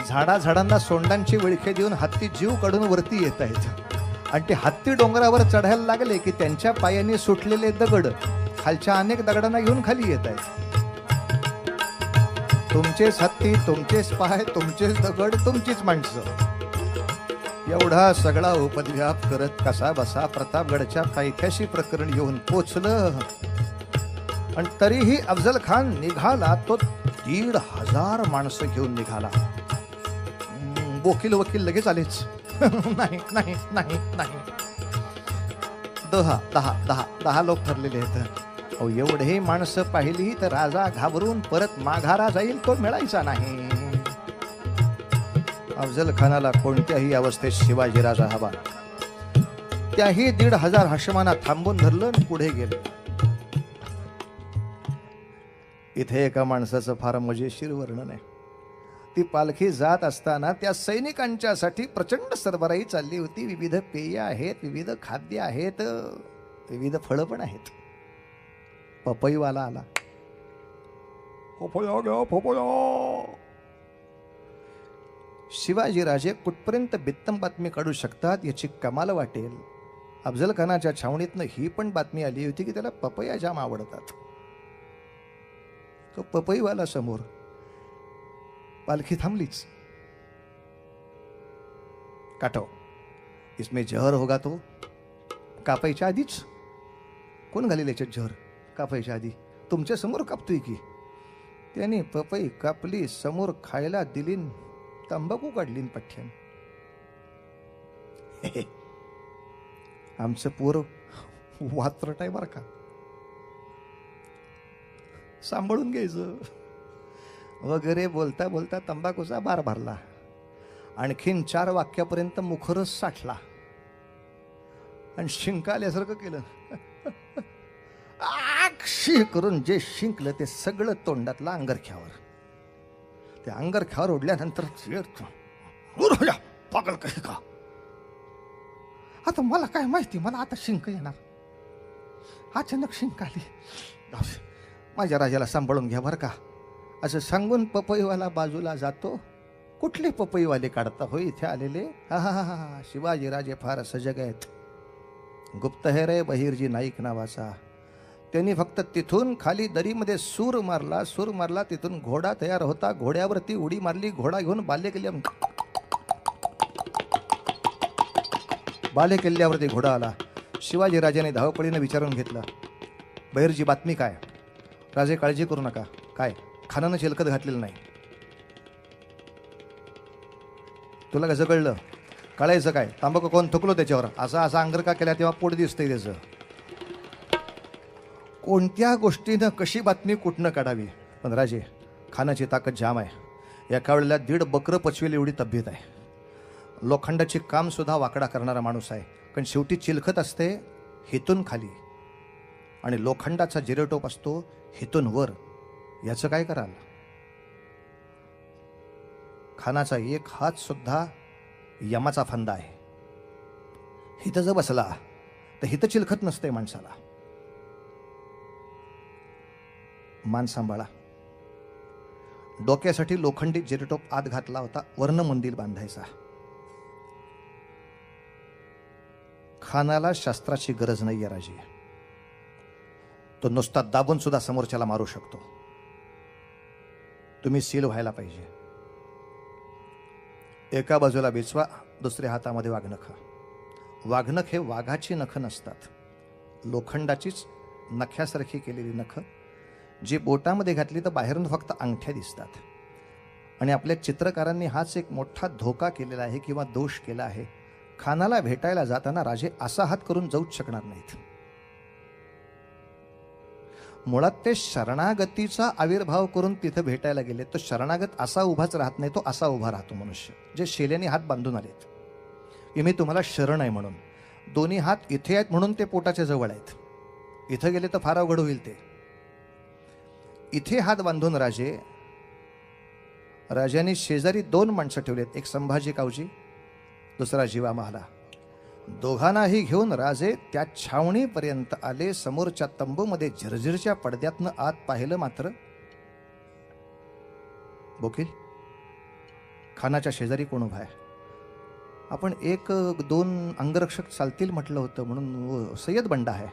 झाडांना सोंडांची विळखे देऊन हत्ती जीव काढून वरती येत आहेत. आणि ते हत्ती डोंगरावर चढायला लागले की त्यांच्या पायाने सुटलेले दगड खालच्या अनेक दगडांना घेऊन खाली येत आहेत. तुमचेच हत्ती, तुमचेच पाय, तुमचेच दगड, तुमचीच माणसं. एवढा सगळा उपद्व्याप करत कसा बसा प्रतापगडच्या पायथ्याशी प्रकरण येऊन पोचलं. आणि तरीही अफजल खान निघाला तो 1,500 माणसं घेऊन निघाला. वकील लगेच आलेच. नाही नाही नाही नाही, 10 लोक ठरलेले आहेत. अहो, एवढे माणसं पाहिली तर राजा घाबरून परत माघारा जाईल तो मिळायचा नाही. अफजल खानाला कोणत्याही अवस्थेत शिवाजी राजा हवा. त्याही 1,500 हाशमाना थांबून धरलं आणि पुढे गेले. इथे एका माणसाचं फार मजेशीर वर्णन आहे. ती पालखी जात असताना त्या सैनिकांच्यासाठी प्रचंड सरबराई चालली होती. विविध पेय आहेत, विविध खाद्य आहेत, विविध फळं पण आहेत. पपईवाला आला. पपया घ्या, पपया. शिवाजीराजे कुठपर्यंत बित्तम बातमी काढू शकतात याची कमाल वाटेल. अफजल खानाच्या छावणीतनं ही पण बातमी आली होती की त्याला पपया जाम आवडतात. तो पपईवाला समोर. पालखी थांबलीच. काटो, इसमें जहर होगा. तो कापायच्या आधीच. कोण घालेल याच्यात जहर? कापायच्या आधी तुमच्या समोर कापतोय की. त्याने पपई कापली, समोर खायला दिली, तंबाखू काढली पठ्ठ्यान. आमचं पोर वात्रट आहे बरं का, सांभाळून घ्यायचं वगैरे बोलता बोलता तंबाखूचा बार भरला. आणखीन 4 वाक्यापर्यंत मुखरस साठला आणि शिंक आल्यासारखं केलं. आक्षी करून जे शिंकलं ते सगळं तोंडातलं अंगरख्यावर. त्या अंगरख्यावर ओढल्यानंतर पागल काही का. आता मला काय माहिती, मला आता शिंक येणार. अचानक शिंक आली. माझ्या राजाला सांभाळून घ्या बरं का, असं सांगून पपईवाला बाजूला जातो. कुठले पपईवाले काढता हो इथे आलेले? हा, शिवाजीराजे फार सजग आहेत. गुप्तहेर आहे बहिर्जी नाईक नावाचा. त्यांनी फक्त तिथून खाली दरीमध्ये सूर मारला. तिथून घोडा तयार होता. घोड्यावरती उडी मारली. घोडा घेऊन बालेकिल्ल्यावरती घोडा आला. शिवाजीराजाने धावपळीने विचारून घेतलं, बहिर्जी बातमी काय? राजे काळजी करू नका. काय? खानानं चिलकत घातलेलं नाही. तुला कसं कळलं? कळायचं काय? तांबाखू कोण थुकलो त्याच्यावर? असा अंगर का केला तेव्हा पोट दिसतंय त्याचं. कोणत्या गोष्टीनं कशी बातमी कुठनं काढावी? पण राजे, खानाची ताकद जाम आहे. एका वेळेला 1.5 बकरं पचवेल एवढी तब्येत आहे. लोखंडाची काम सुद्धा वाकडा करणारा माणूस आहे. पण शेवटी चिलखत असते हितून खाली आणि लोखंडाचा जिरेटोप असतो हितून वर. याचं काय कराल? खानाचा एक हात सुद्धा यमाचा फंदा आहे. हित जर बसला तर हित चिलखत नसते माणसाला. मान सांभाळा. डोक्यासाठी लोखंडी जिरेटोप आत घातला होता. वर्ण मंदिर बांधायचा. खानाला शस्त्राची गरज नाही आहे राजे. तो नुसता दाबून सुद्धा समोरच्याला मारू शकतो. तुम्ही सील व्हायला पाहिजे. एका बाजूला बिचवा, दुसऱ्या हातामध्ये वाघनख. वाघनख हे वाघाची नख नसतात, लोखंडाचीच नख्यासारखी केलेली नख, जी बोटामध्ये घातली तर बाहेरून फक्त अंगठ्या दिसतात. आणि आपल्या चित्रकारांनी हाच एक मोठा धोका केलेला आहे किंवा दोष केला आहे. खानाला भेटायला जाताना राजे असा हात करून जाऊच शकणार नाहीत. मुळात ते शरणागतीचा आविर्भाव करून तिथं भेटायला गेले. तो शरणागत असा उभाच राहत नाही, तो असा उभा राहतो मनुष्य. जे शेल्याने हात बांधून आलेत की मी तुम्हाला शरण आहे म्हणून. दोन्ही हात इथे आहेत म्हणून ते पोटाच्या जवळ आहेत. इथं गेले तर फार अवघड होईल. ते इथे हात बांधून राजांनी शेजारी 2 माणसं ठेवलेत. एक संभाजी कावजी, दुसरा जीवा महाला. दोघांनाही घेऊन राजे त्या छावणीपर्यंत आले. समोरच्या तंबूमध्ये झिरझिरच्या पडद्यातनं आत पाहिलं मात्र बोकील खानाच्या शेजारी कोण उभा आहे. आपण 1-2 अंगरक्षक चालतील म्हटलं होतं म्हणून सय्यद बंडा आहे.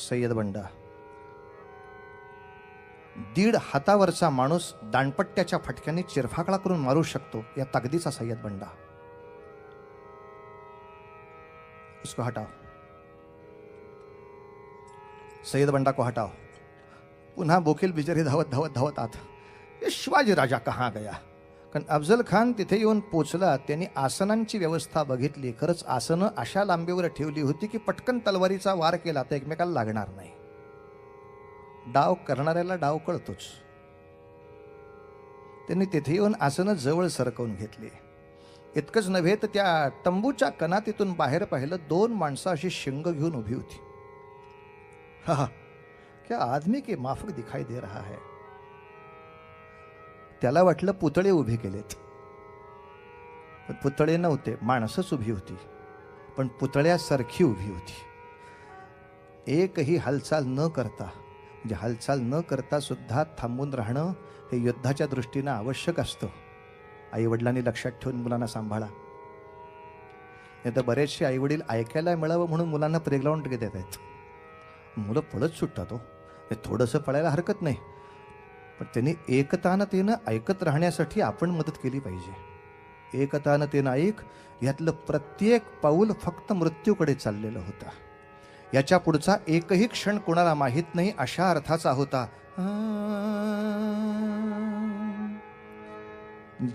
सय्यद बंडा 1.5 हातावरचा माणूस दांडपट्ट्याच्या फटक्याने चिरफाकळा करून मारू शकतो या ताकदीचा सय्यद बंडा. उसको हटाओ. सय्यद बंडा को हटाओ. पुन्हा बोकील बिचारी धावत आत. शिवाजी राजा कहाँ गया. कारण अफजल खान तिथे येऊन पोचला. त्यांनी आसनांची व्यवस्था बघितली. खरंच आसनं अशा लांबीवर ठेवली होती की पटकन तलवारीचा वार केला तर एकमेकाला लागणार नाही. डाव करणाऱ्याला डाव कळतोच. त्यांनी तिथे येऊन आसनं जवळ सरकवून घेतली. इतकंच नव्हे तर त्या तंबूच्या कनातीतून बाहेर पाहिलं 2 माणसं अशी शिंग घेऊन उभी होती. हा क्या आदमी के माफक दिखाई दे रहा है. त्याला वाटलं पुतळे उभे केलेत, पण पुतळे नव्हते, माणसंच उभी होती, पण पुतळ्यासारखी उभी होती. एकही हालचाल न करता, म्हणजे हालचाल न करता सुद्धा थांबून राहणं हे युद्धाच्या दृष्टीनं आवश्यक असतं. आईवडिलांनी लक्षात ठेवून मुलांना सांभाळा. नाही तर बरेचसे आईवडील ऐकायला मिळावं म्हणून मुलांना प्लेग्राऊंड देत आहेत. मुलं पळत सुटतात. हो, थोडंसं पळायला हरकत नाही, पण त्यांनी एकतानतेनं ऐकत राहण्यासाठी आपण मदत केली पाहिजे. एकतानतेनं ऐक, यातलं प्रत्येक पाऊल फक्त मृत्यूकडे चाललेलं होतं. याच्या पुढचा एकही क्षण कोणाला माहीत नाही अशा अर्थाचा होता.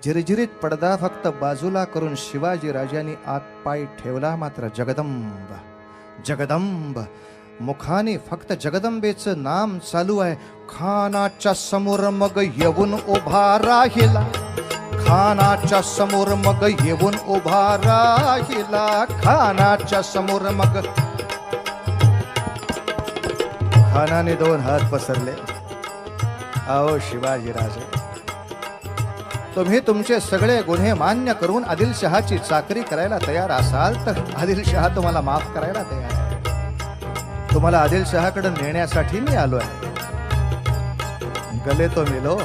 झिरझिरीत पडदा फक्त बाजूला करून शिवाजी राजांनी आत पाय ठेवला. मात्र जगदंब जगदंब मुखाने फक्त जगदंबेचं नाम चालू आहे. खानाच्या समोर मग येऊन उभा राहिला. खानाच्या समोर मग येऊन उभा राहिला. खानाच्या समोर मग. खानाने 2 हात पसरले. आओ शिवाजी राजे, तुम्ही तुमचे सगळे गुन्हे मान्य करून आदिलशहाची चाकरी करायला तयार असाल तर आदिलशहा तुम्हाला माफ करायला तयार आहे. तुम्हाला आदिलशहाकडे नेण्यासाठी मी आलो आहे. गले तो मिलो.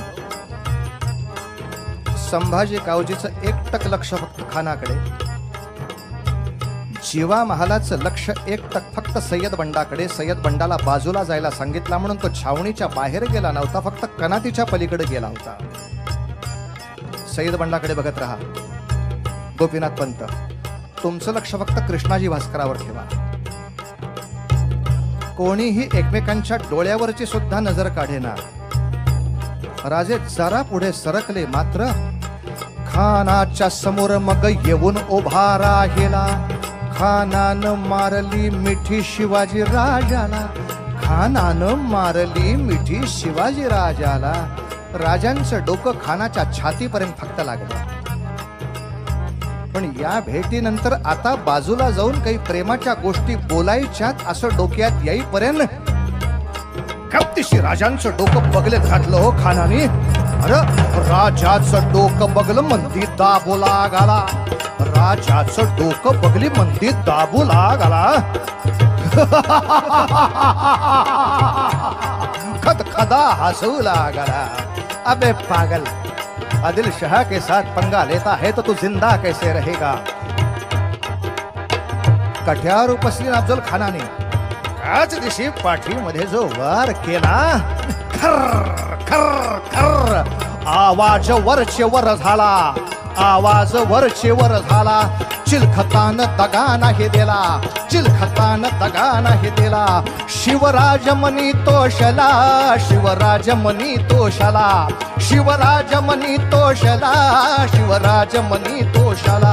संभाजी कावजीचं एकटक लक्ष फक्त खानाकडे. जीवा महालाचं लक्ष एकटक फक्त सय्यद बंडाकडे. सय्यद बंडाला बाजूला जायला सांगितला म्हणून तो छावणीच्या बाहेर गेला नव्हता, फक्त कनातीच्या पलीकडे गेला होता. सय्यद बंडाकडे बघत राहा. गोपीनाथ पंत, तुमचं लक्ष फक्त कृष्णाजी भास्करावर ठेवा. कोणीही एकमेकांच्या डोळ्यावरची सुद्धा नजर काढेना. राजे जरा पुढे सरकले. मात्र खानाच्या समोर मग येऊन उभा राहिला. खानानं मारली मिठी शिवाजी राजाला. खानानं मारली मिठी शिवाजी राजाला. राजांचं डोकं खानाच्या छातीपर्यंत फक्त लागलं. पण या भेटीनंतर आता बाजूला जाऊन काही प्रेमाच्या गोष्टी बोलायच्यात असं डोक्यात येईपर्यंत कप्तिशी राजांचं डोकं बगलेत घातलं हो खानाने. अरे राजाचं डोकं बगलं मंदी दाबू लागाला. राजाचं डोकं बगली मंदी दाबू लागाला. खदखदा हंसू लागला. अबे पागल, आदिलशाह के साथ पंगा लेता है तो तू जिंदा कैसे रहेगा. कट्यावर उपसली अफजल खानाने त्याच दिवशी पाठीमध्ये जो वार केला, खर खर खर आवाज वरचेवर झाला. आवाज वरचेवर झाला. चिलखतान दगा नाही दिला. चिलखतान दगा नाही दिला. शिवराज मनी तोषला. शिवराज मनी तोषला. शिवराज मनी तोषला. शिवराज मनी तोषला.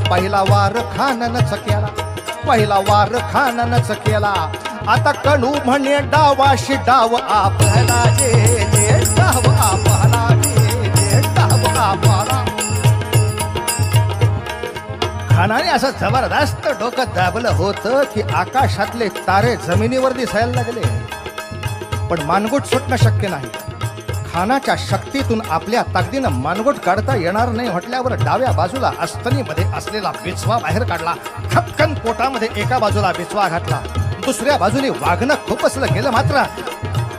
पहिला वार खाननच केला. पहिला वार खाननच केला. आता कडू म्हणे डावाशी डाव आपला जे डाव आपला जे डाव आपला. खानाने असं जबरदस्त डोकं दाबलं होतं की आकाशातले तारे जमिनीवर दिसायला लागले. पण मानगुट सुटणं शक्य नाही. खानाच्या शक्तीतून आपल्या ताकदीनं मानगोट काढता येणार नाही म्हटल्यावर डाव्या बाजूला अस्तनीमध्ये असलेला बिछवा बाहेर काढला. खपकन पोटामध्ये एका बाजूला बिछवा घातला, दुसऱ्या बाजूने वाघनं खुपसलं गेलं. मात्र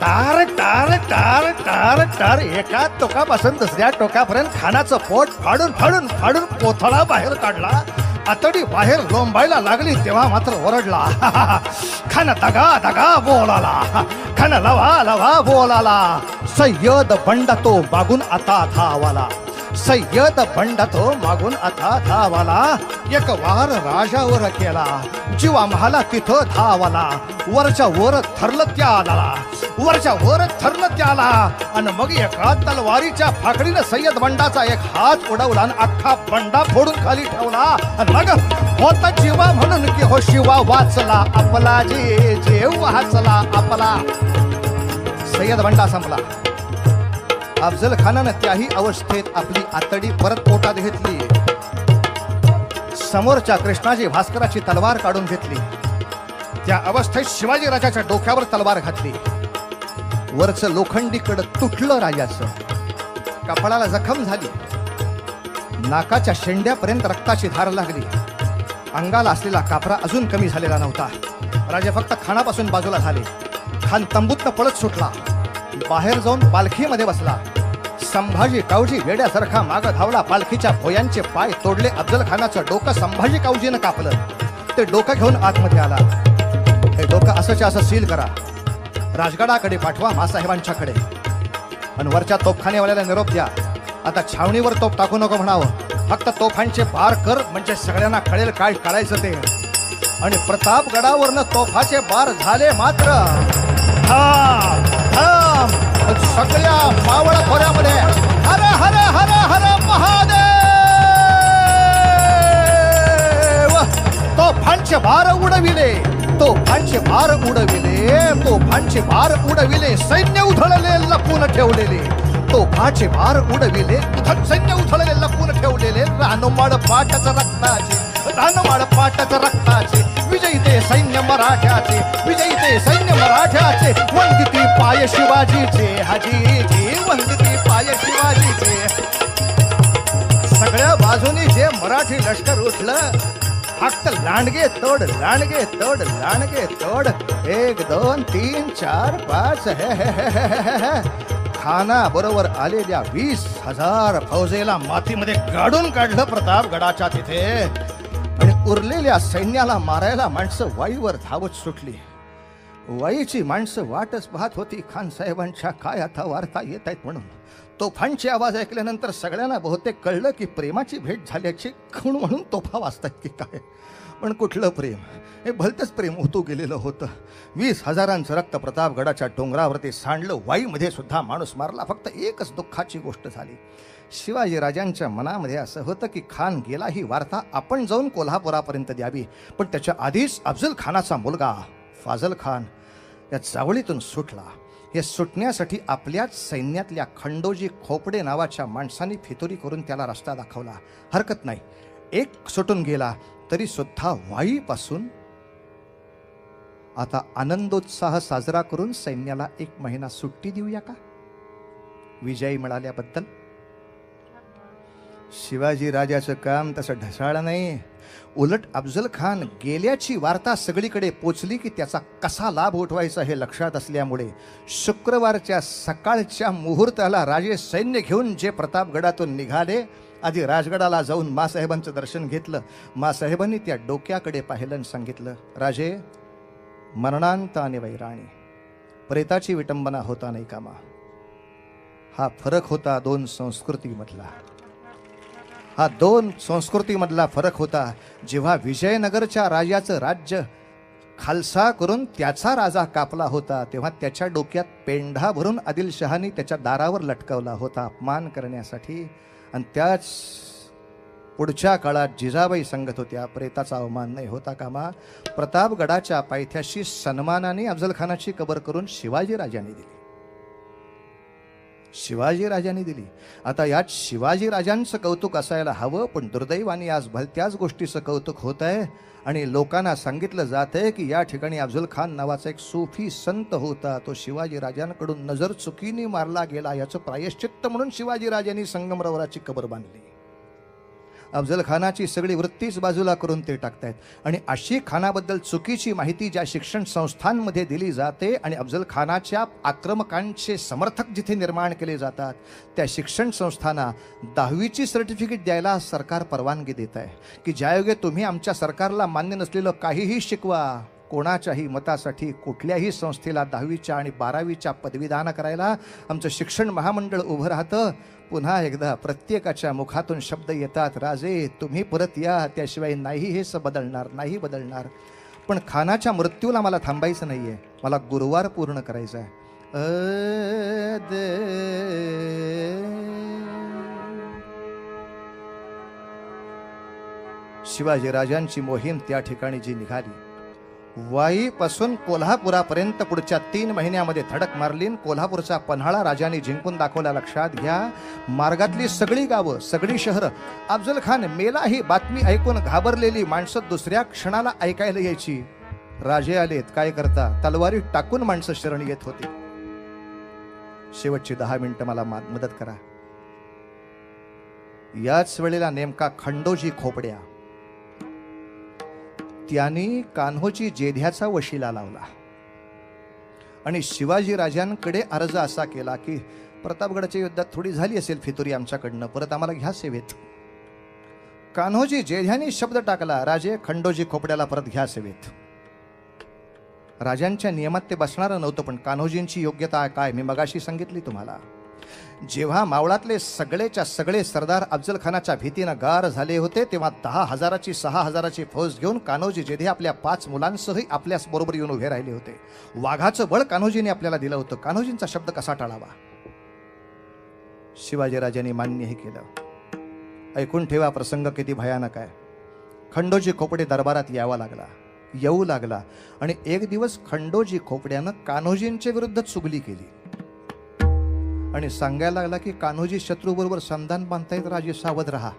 टार टार टार टार टार एका टोकापासून दुसऱ्या टोकापर्यंत खानाचं पोट फाडून फाडून फाडून कोथळा बाहेर काढला. आतडी बाहेर लोंबायला लागली तेव्हा मात्र ओरडला. खान दगा दगा बोलाला, खान लवा लवा बोलाला. सय्यद बंडा तो मागून आता धावाला, सय्यद बंडा तो मागून आता धावाला. एक वार राजावर केला, जीवा महाला तिथं धावाला. वरच्या वर थरलं त्याला, वरच्या वर थरलं त्याला. आणि मग एका तलवारीच्या फाकडीनं सय्यद बंडाचा एक हात उडवला आणि अख्खा बंडा फोडून खाली ठेवला. आणि मग होता जीवा म्हणून की हो शिवा वाचला आपला, जे जीव वाचला आपला. सय्यद बंडा संपला. अफजल खानानं त्याही अवस्थेत आपली आतडी परत पोटात घेतली. समोरच्या कृष्णाजी भास्कराची तलवार काढून घेतली. त्या अवस्थेत शिवाजी राजाच्या डोक्यावर तलवार घातली. वरचं लोखंडी कडं तुटलं राजाचं. कपाळाला जखम झाली, नाकाच्या शेंड्यापर्यंत रक्ताची धार लागली. अंगाला असलेला कापरा अजून कमी झालेला नव्हता. राजा फक्त खानापासून बाजूला झाले. खान तंबूतनं पळत सुटला, बाहेर जाऊन पालखीमध्ये बसला. संभाजी कावजी वेड्यासारखा माग धावला. पालखीच्या भोयांचे पाय तोडले. अफजल खानाचं डोकं संभाजी कावजीनं कापलं. ते डोकं घेऊन आतमध्ये आला. हे डोकं असंच्या असं सील करा, राजगडाकडे पाठवा मासाहेबांच्याकडे. आणि वरच्या तोफखानेवाल्याला निरोप द्या, आता छावणीवर तोफ टाकू नको म्हणावं, फक्त तोफांचे बार कर म्हणजे सगळ्यांना कळेल काय करायचं ते. आणि प्रतापगडावरनं तोफाचे बार झाले. मात्र सगळ्या मावळ खोऱ्यामध्ये हर हर हर हर महादेव. तोफांचे बार उडविले, तोफांचे बार उडविले, तोफांचे बार उडविले. सैन्य उधळले लपून ठेवलेले, तोफाचे बार उडविले, सैन्य उधळले लपून ठेवलेले. रानमाळ पाटाच रक्ताचे, रानमाळ पाटाच रक्ताचे. विजयी ते सैन्य मराठ्याचे, विजयी ते सैन्य मराठ्याचे. वंदिती पाय शिवाजीचे, हाजीची वंदिती पाय शिवाजीचे. सगळ्या बाजूनी जे मराठी लष्कर उठलं, फक्त लांडगे तोड, लांडगे तोड, लांडगे तोड. 1 2 3 4 5 हे खाना बरोबर आलेल्या 20,000 फौजेला मातीमध्ये गाडून काढलं प्रतापगडाच्या तिथे. आणि उरलेल्या सैन्याला मारायला माणसं वाईवर धावत सुटली. वाईची माणसं वाटच पाहत होती खान साहेबांच्या काय आता वार्ता येत आहेत म्हणून. तोफांचे आवाज ऐकल्यानंतर सगळ्यांना बहुतेक कळलं की प्रेमाची भेट झाल्याची खूण म्हणून तोफा वाजतायत की काय. पण कुठलं प्रेम, हे भलतंच प्रेम होतो गेलेलं होतं. 20,000 रक्त प्रतापगडाच्या डोंगरावरती सांडलं. वाईमध्ये सुद्धा माणूस मारला. फक्त एकच दुःखाची गोष्ट झाली. शिवाजी राजांच्या मनामध्ये असं होतं की खान गेला, ही वार्ता आपण जाऊन कोल्हापुरापर्यंत द्यावी. पण त्याच्या आधीच अफजल खानाचा मुलगा फाजल खान या जावळीतून सुटला. हे सुटण्यासाठी आपल्याच सैन्यातल्या खंडोजी खोपडे नावाच्या माणसांनी फितुरी करून त्याला रस्ता दाखवला. हरकत नाही, एक सुटून गेला तरी सुद्धा वाईपासून आता आनंदोत्साह साजरा करून सैन्याला 1 महिना सुट्टी देऊया का, विजयी मिळाल्याबद्दल. शिवाजी राजाचं काम तसं ढसाळं नाही. उलट अफजल खान गेल्याची वार्ता सगळीकडे पोचली की त्याचा कसा लाभ उठवायचा हे लक्षात असल्यामुळे शुक्रवारच्या सकाळच्या मुहूर्ताला राजे सैन्य घेऊन जे प्रतापगडातून निघाले, आधी राजगडाला जाऊन मासाहेबांचं दर्शन घेतलं. मासाहेबांनी त्या डोक्याकडे पाहिलं आणि सांगितलं, राजे, मरणांत आणि वैराणी, प्रेताची विटंबना होता नाही कामा. हा फरक होता 2 संस्कृतीमधला. हा 2 संस्कृतीमधला फरक होता. जेव्हा विजयनगरच्या राजाचं राज्य खालसा करून त्याचा राजा कापला होता, तेव्हा त्याच्या डोक्यात पेंढा भरून आदिलशहानी त्याच्या दारावर लटकवला होता अपमान करण्यासाठी. आणि त्याच पुढच्या काळात जिजाबाई सांगत होत्या, प्रेताचा अवमान नाही होता कामा. प्रतापगडाच्या पायथ्याशी सन्मानाने अफजल खानाची कबर करून शिवाजी राजांनी दिली. शिवाजी राजांनी दिली. आता यात शिवाजी राजांचं कौतुक असायला हवं, पण दुर्दैवाने आज भलत्याच गोष्टीचं कौतुक होत आहे आणि लोकांना सांगितलं जात आहे की या ठिकाणी अफजल खान नावाचा एक सूफी संत होता, तो शिवाजी राजांकडून नजर चुकीने मारला गेला. याचं प्रायश्चित्त म्हणून शिवाजी राजांनी संगमरवराची कबर बांधली. अफजल खानाची सगळी वृत्तीच बाजूला करून ते टाकतायत. आणि अशी खानाबद्दल चुकीची माहिती ज्या शिक्षण संस्थांमध्ये दिली जाते आणि अफजल खानाच्या आक्रमकांचे समर्थक जिथे निर्माण केले जातात, त्या शिक्षण संस्थांना 10वीची सर्टिफिकेट द्यायला सरकार परवानगी देत आहे की ज्यायोगे तुम्ही आमच्या सरकारला मान्य नसलेलं काहीही शिकवा. कोणाच्याही मतासाठी कुठल्याही संस्थेला 10वीच्या आणि 12वीच्या पदवीदान करायला आमचं शिक्षण महामंडळ उभं राहतं. पुन्हा एकदा प्रत्येकाच्या मुखातून शब्द येतात, राजे तुम्ही परत या, त्याशिवाय नाही हेच बदलणार, नाही बदलणार. पण खानाच्या मृत्यूला मला थांबायचं नाहीये, मला गुरुवार पूर्ण करायचा आहे. शिवाजी राजांची मोहीम त्या ठिकाणी जी निघाली, वाईपासून कोल्हापुरापर्यंत पुढच्या 3 महिन्यामध्ये धडक मारली. कोल्हापूरचा पन्हाळा राजांनी जिंकून दाखवला. लक्षात घ्या, मार्गातली सगळी गावं, सगळी शहरं, अफजल खान मेला ही बातमी ऐकून घाबरलेली माणसं दुसऱ्या क्षणाला ऐकायला यायची. राजे आलेत, काय करता? तलवारी टाकून माणसं शरण येत होती. शेवटची 10 मिनिटं मला मदत करा. याच वेळेला नेमका खंडोजी खोपड्या त्यांनी कान्होजी जेध्याचा वशिला लावला आणि शिवाजी राजांकडे अर्ज असा केला की प्रतापगडाच्या युद्धात थोडी झाली असेल फितुरी आमच्याकडनं, परत आम्हाला घ्या सेवेत. कान्होजी जेध्याने शब्द टाकला, राजे खंडोजी खोपड्याला परत घ्या सेवेत. राजांच्या नियमात ते बसणार नव्हतं, पण कान्होजींची योग्यता काय मी मगाशी सांगितली तुम्हाला. जेव्हा मावळातले सगळेच्या सगळे सरदार अफजल खानाच्या भीतीनं गार झाले होते, तेव्हा 10,000ची 6,000ची फौज घेऊन कान्होजी जेधे आपल्या 5 मुलांसह आपल्याच बरोबर येऊन उभे राहिले होते. वाघाचं बळ कान्होजीने आपल्याला दिलं होतं. कान्होजींचा शब्द कसा टाळावा? शिवाजीराजांनी मान्यही केलं. ऐकून ठेवा, प्रसंग किती भयानक आहे. खंडोजी खोपडे दरबारात येऊ लागला आणि एक दिवस खंडोजी खोपड्यानं कान्होजींच्या विरुद्ध चुगली केली आणि सांगायला लागला की कान्होजी शत्रूबरोबर संधान बांधतायत, राजे सावध राहा.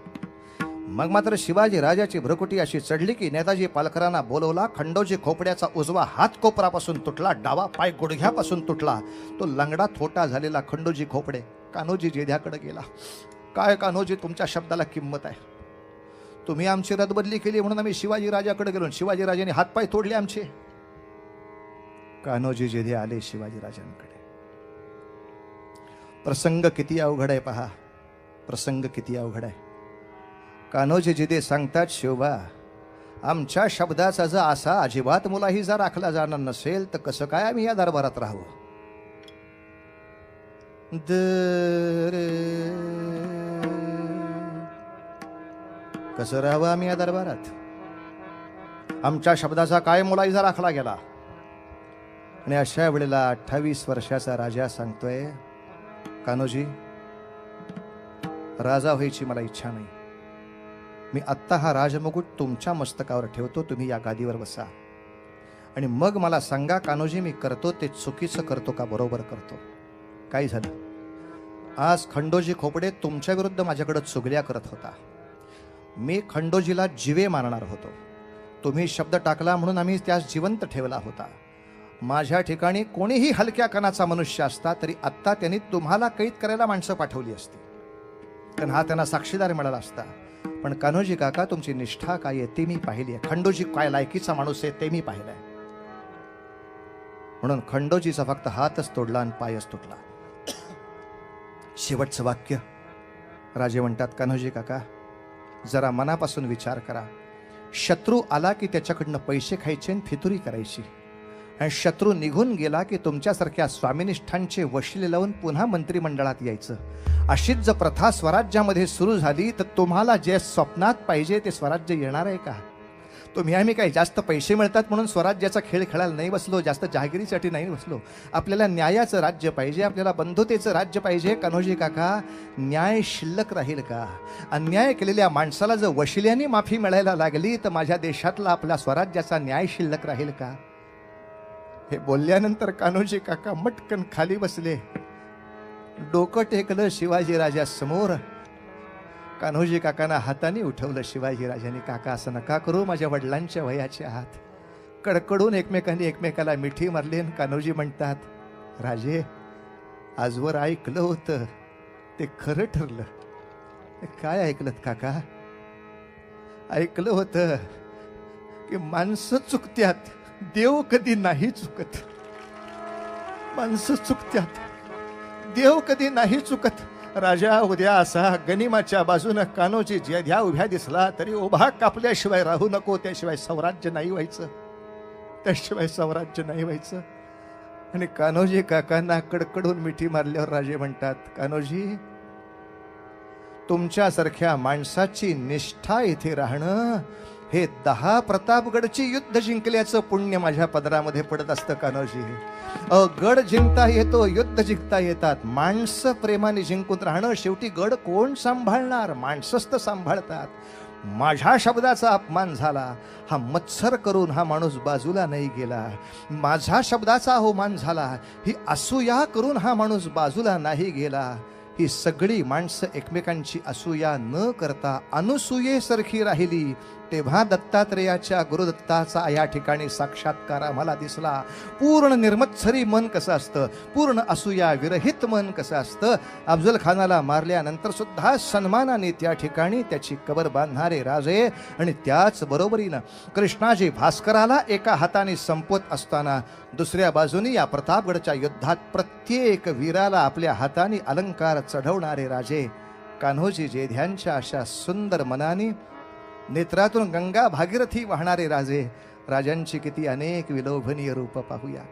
मग मात्र शिवाजी राजाची भ्रकुटी अशी चढली की नेताजी पालकरांना बोलवला. खंडोजी खोपड्याचा उजवा हात कोपरापासून तुटला, डावा पाय गुडघ्यापासून तुटला. तो लंगडा थोटा झालेला खंडोजी खोपडे कान्होजी जेध्याकडे गेला. काय कान्होजी, तुमच्या शब्दाला किंमत आहे. तुम्ही आमची रदबदली केली म्हणून आम्ही शिवाजी राजाकडे गेलो, शिवाजी राजाने हातपाय तोडले आमचे. कान्होजी जेधे आले शिवाजी राजांकडे. प्रसंग किती अवघड आहे पहा, प्रसंग किती अवघड आहे. कान्होजी जेधे सांगतात, शिवबा आमच्या शब्दाचा जर असा अजिबात मुलाही जर राखला जाणार नसेल तर कसं काय आम्ही या दरबारात राहावं. कसं राहावं आम्ही या दरबारात? आमच्या शब्दाचा काय मुलाही जर राखला गेला. आणि अशा वेळेला 28 वर्षाचा राजा सांगतोय, कान्होजी राजा व्हायची मला इच्छा नाही. मी आत्ता हा राजमुकुट तुमच्या मस्तकावर ठेवतो, तुम्ही या गादीवर बसा आणि मग मला सांगा कान्होजी, मी करतो ते चुकीचं करतो का बरोबर करतो? काय झालं? आज खंडोजी खोपडे तुमच्या विरुद्ध माझ्याकडे चुगल्या करत होता. मी खंडोजीला जिवे मारणार होतो. तुम्ही शब्द टाकला म्हणून आम्ही त्यास जिवंत ठेवला होता. माझ्या ठिकाणी कोणीही हलक्या कणाचा मनुष्य असता तरी आत्ता त्यांनी तुम्हाला कैद करायला माणसं पाठवली असती, कारण हा त्यांना साक्षीदार मिळाला असता. पण कान्होजी काका, तुमची निष्ठा काय आहे ते मी पाहिली आहे. खंडोजी काय लायकीचा माणूस आहे ते मी पाहिलंय. म्हणून खंडोजीचा फक्त हातच तोडला आणि पायच तुटला. शेवटचं वाक्य राजे म्हणतात, कान्होजी काका जरा मनापासून विचार करा. शत्रू आला की त्याच्याकडनं पैसे खायचे आणि फितुरी करायची, आणि शत्रू निघून गेला की तुमच्यासारख्या स्वामिनिष्ठांचे वशिले लावून पुन्हा मंत्रिमंडळात यायचं. अशीच जर प्रथा स्वराज्यामध्ये सुरू झाली तर तुम्हाला जे स्वप्नात पाहिजे ते स्वराज्य येणार आहे का? तुम्ही आम्ही काय जास्त पैसे मिळतात म्हणून स्वराज्याचा खेळ खेळायला नाही बसलो, जास्त जहागिरीसाठी नाही बसलो. आपल्याला न्यायाचं राज्य पाहिजे, आपल्याला बंधुतेचं राज्य पाहिजे. कान्होजी काका, न्याय शिल्लक राहील का? अन्याय केलेल्या माणसाला जर वशिल्याने माफी मिळायला लागली तर माझ्या देशातला आपल्या स्वराज्याचा न्याय शिल्लक राहील का? हे बोलल्यानंतर कान्होजी काका मटकन खाली बसले. डोकं टेकलं शिवाजी राजा समोर. कान्होजी काकांना हाताने उठवलं शिवाजी राजांनी. काका असं नका करू, माझ्या वडिलांच्या वयाचे आहात. कडकडून एकमेकांनी एकमेकाला मिठी मारली. कान्होजी म्हणतात, राजे आजवर ऐकलं होतं ते खरं ठरलं. काय ऐकलत काका? ऐकलं होतं की माणसं चुकत्यात, देव कधी नाही चुकत. माणसं चुकत्यात, देव कधी नाही चुकत. राजा उद्या असा गनिमाच्या बाजूनं कान्होजी जेध्या उभ्या दिसला तरी उभा कापल्याशिवाय राहू नको. त्याशिवाय स्वराज्य नाही व्हायचं, त्याशिवाय स्वराज्य नाही व्हायचं. आणि कान्होजी काकांना कडकडून मिठी मारल्यावर राजे म्हणतात, कान्होजी तुमच्यासारख्या माणसाची निष्ठा इथे राहणं हे 10 प्रतापगडची युद्ध जिंकल्याचं पुण्य माझ्या पदरामध्ये पडत असतं. कान्होजी गड जिंकता येतो, युद्ध जिंकता येतात, माणसं प्रेमाने जिंकून राहणं. शेवटी गड कोण सांभाळणार? माणसंच तर सांभाळतात. माझ्या शब्दाचा अपमान झाला, हा मत्सर करून हा माणूस बाजूला नाही गेला. माझ्या शब्दाचा अवमान झाला, ही असूया करून हा माणूस बाजूला नाही गेला. ही सगळी माणसं एकमेकांची असूया न करता अनुसूयेसारखी राहिली. तेव्हा दत्तात्रेयाच्या गुरुदत्ताचा या ठिकाणी साक्षात्कार आम्हाला दिसला. पूर्ण निर्मत्सरी मन कसं असतं, पूर्ण असूया विरहित मन कसं असतं. अफजल खानाला मारल्यानंतर सुद्धा सन्मानाने त्या ठिकाणी त्याची कबर बांधणारे राजे. आणि त्याच बरोबरीनं कृष्णाजी भास्कराला एका हाताने संपवत असताना दुसऱ्या बाजूने या प्रतापगडच्या युद्धात प्रत्येक वीराला आपल्या हाताने अलंकार चढवणारे राजे. कान्होजी जेध्यांच्या अशा सुंदर मनाने नेत्रातून गंगा भागीरथी वाहणारे राजे. राजांची किती अनेक विलोभनीय रूप पाहूया.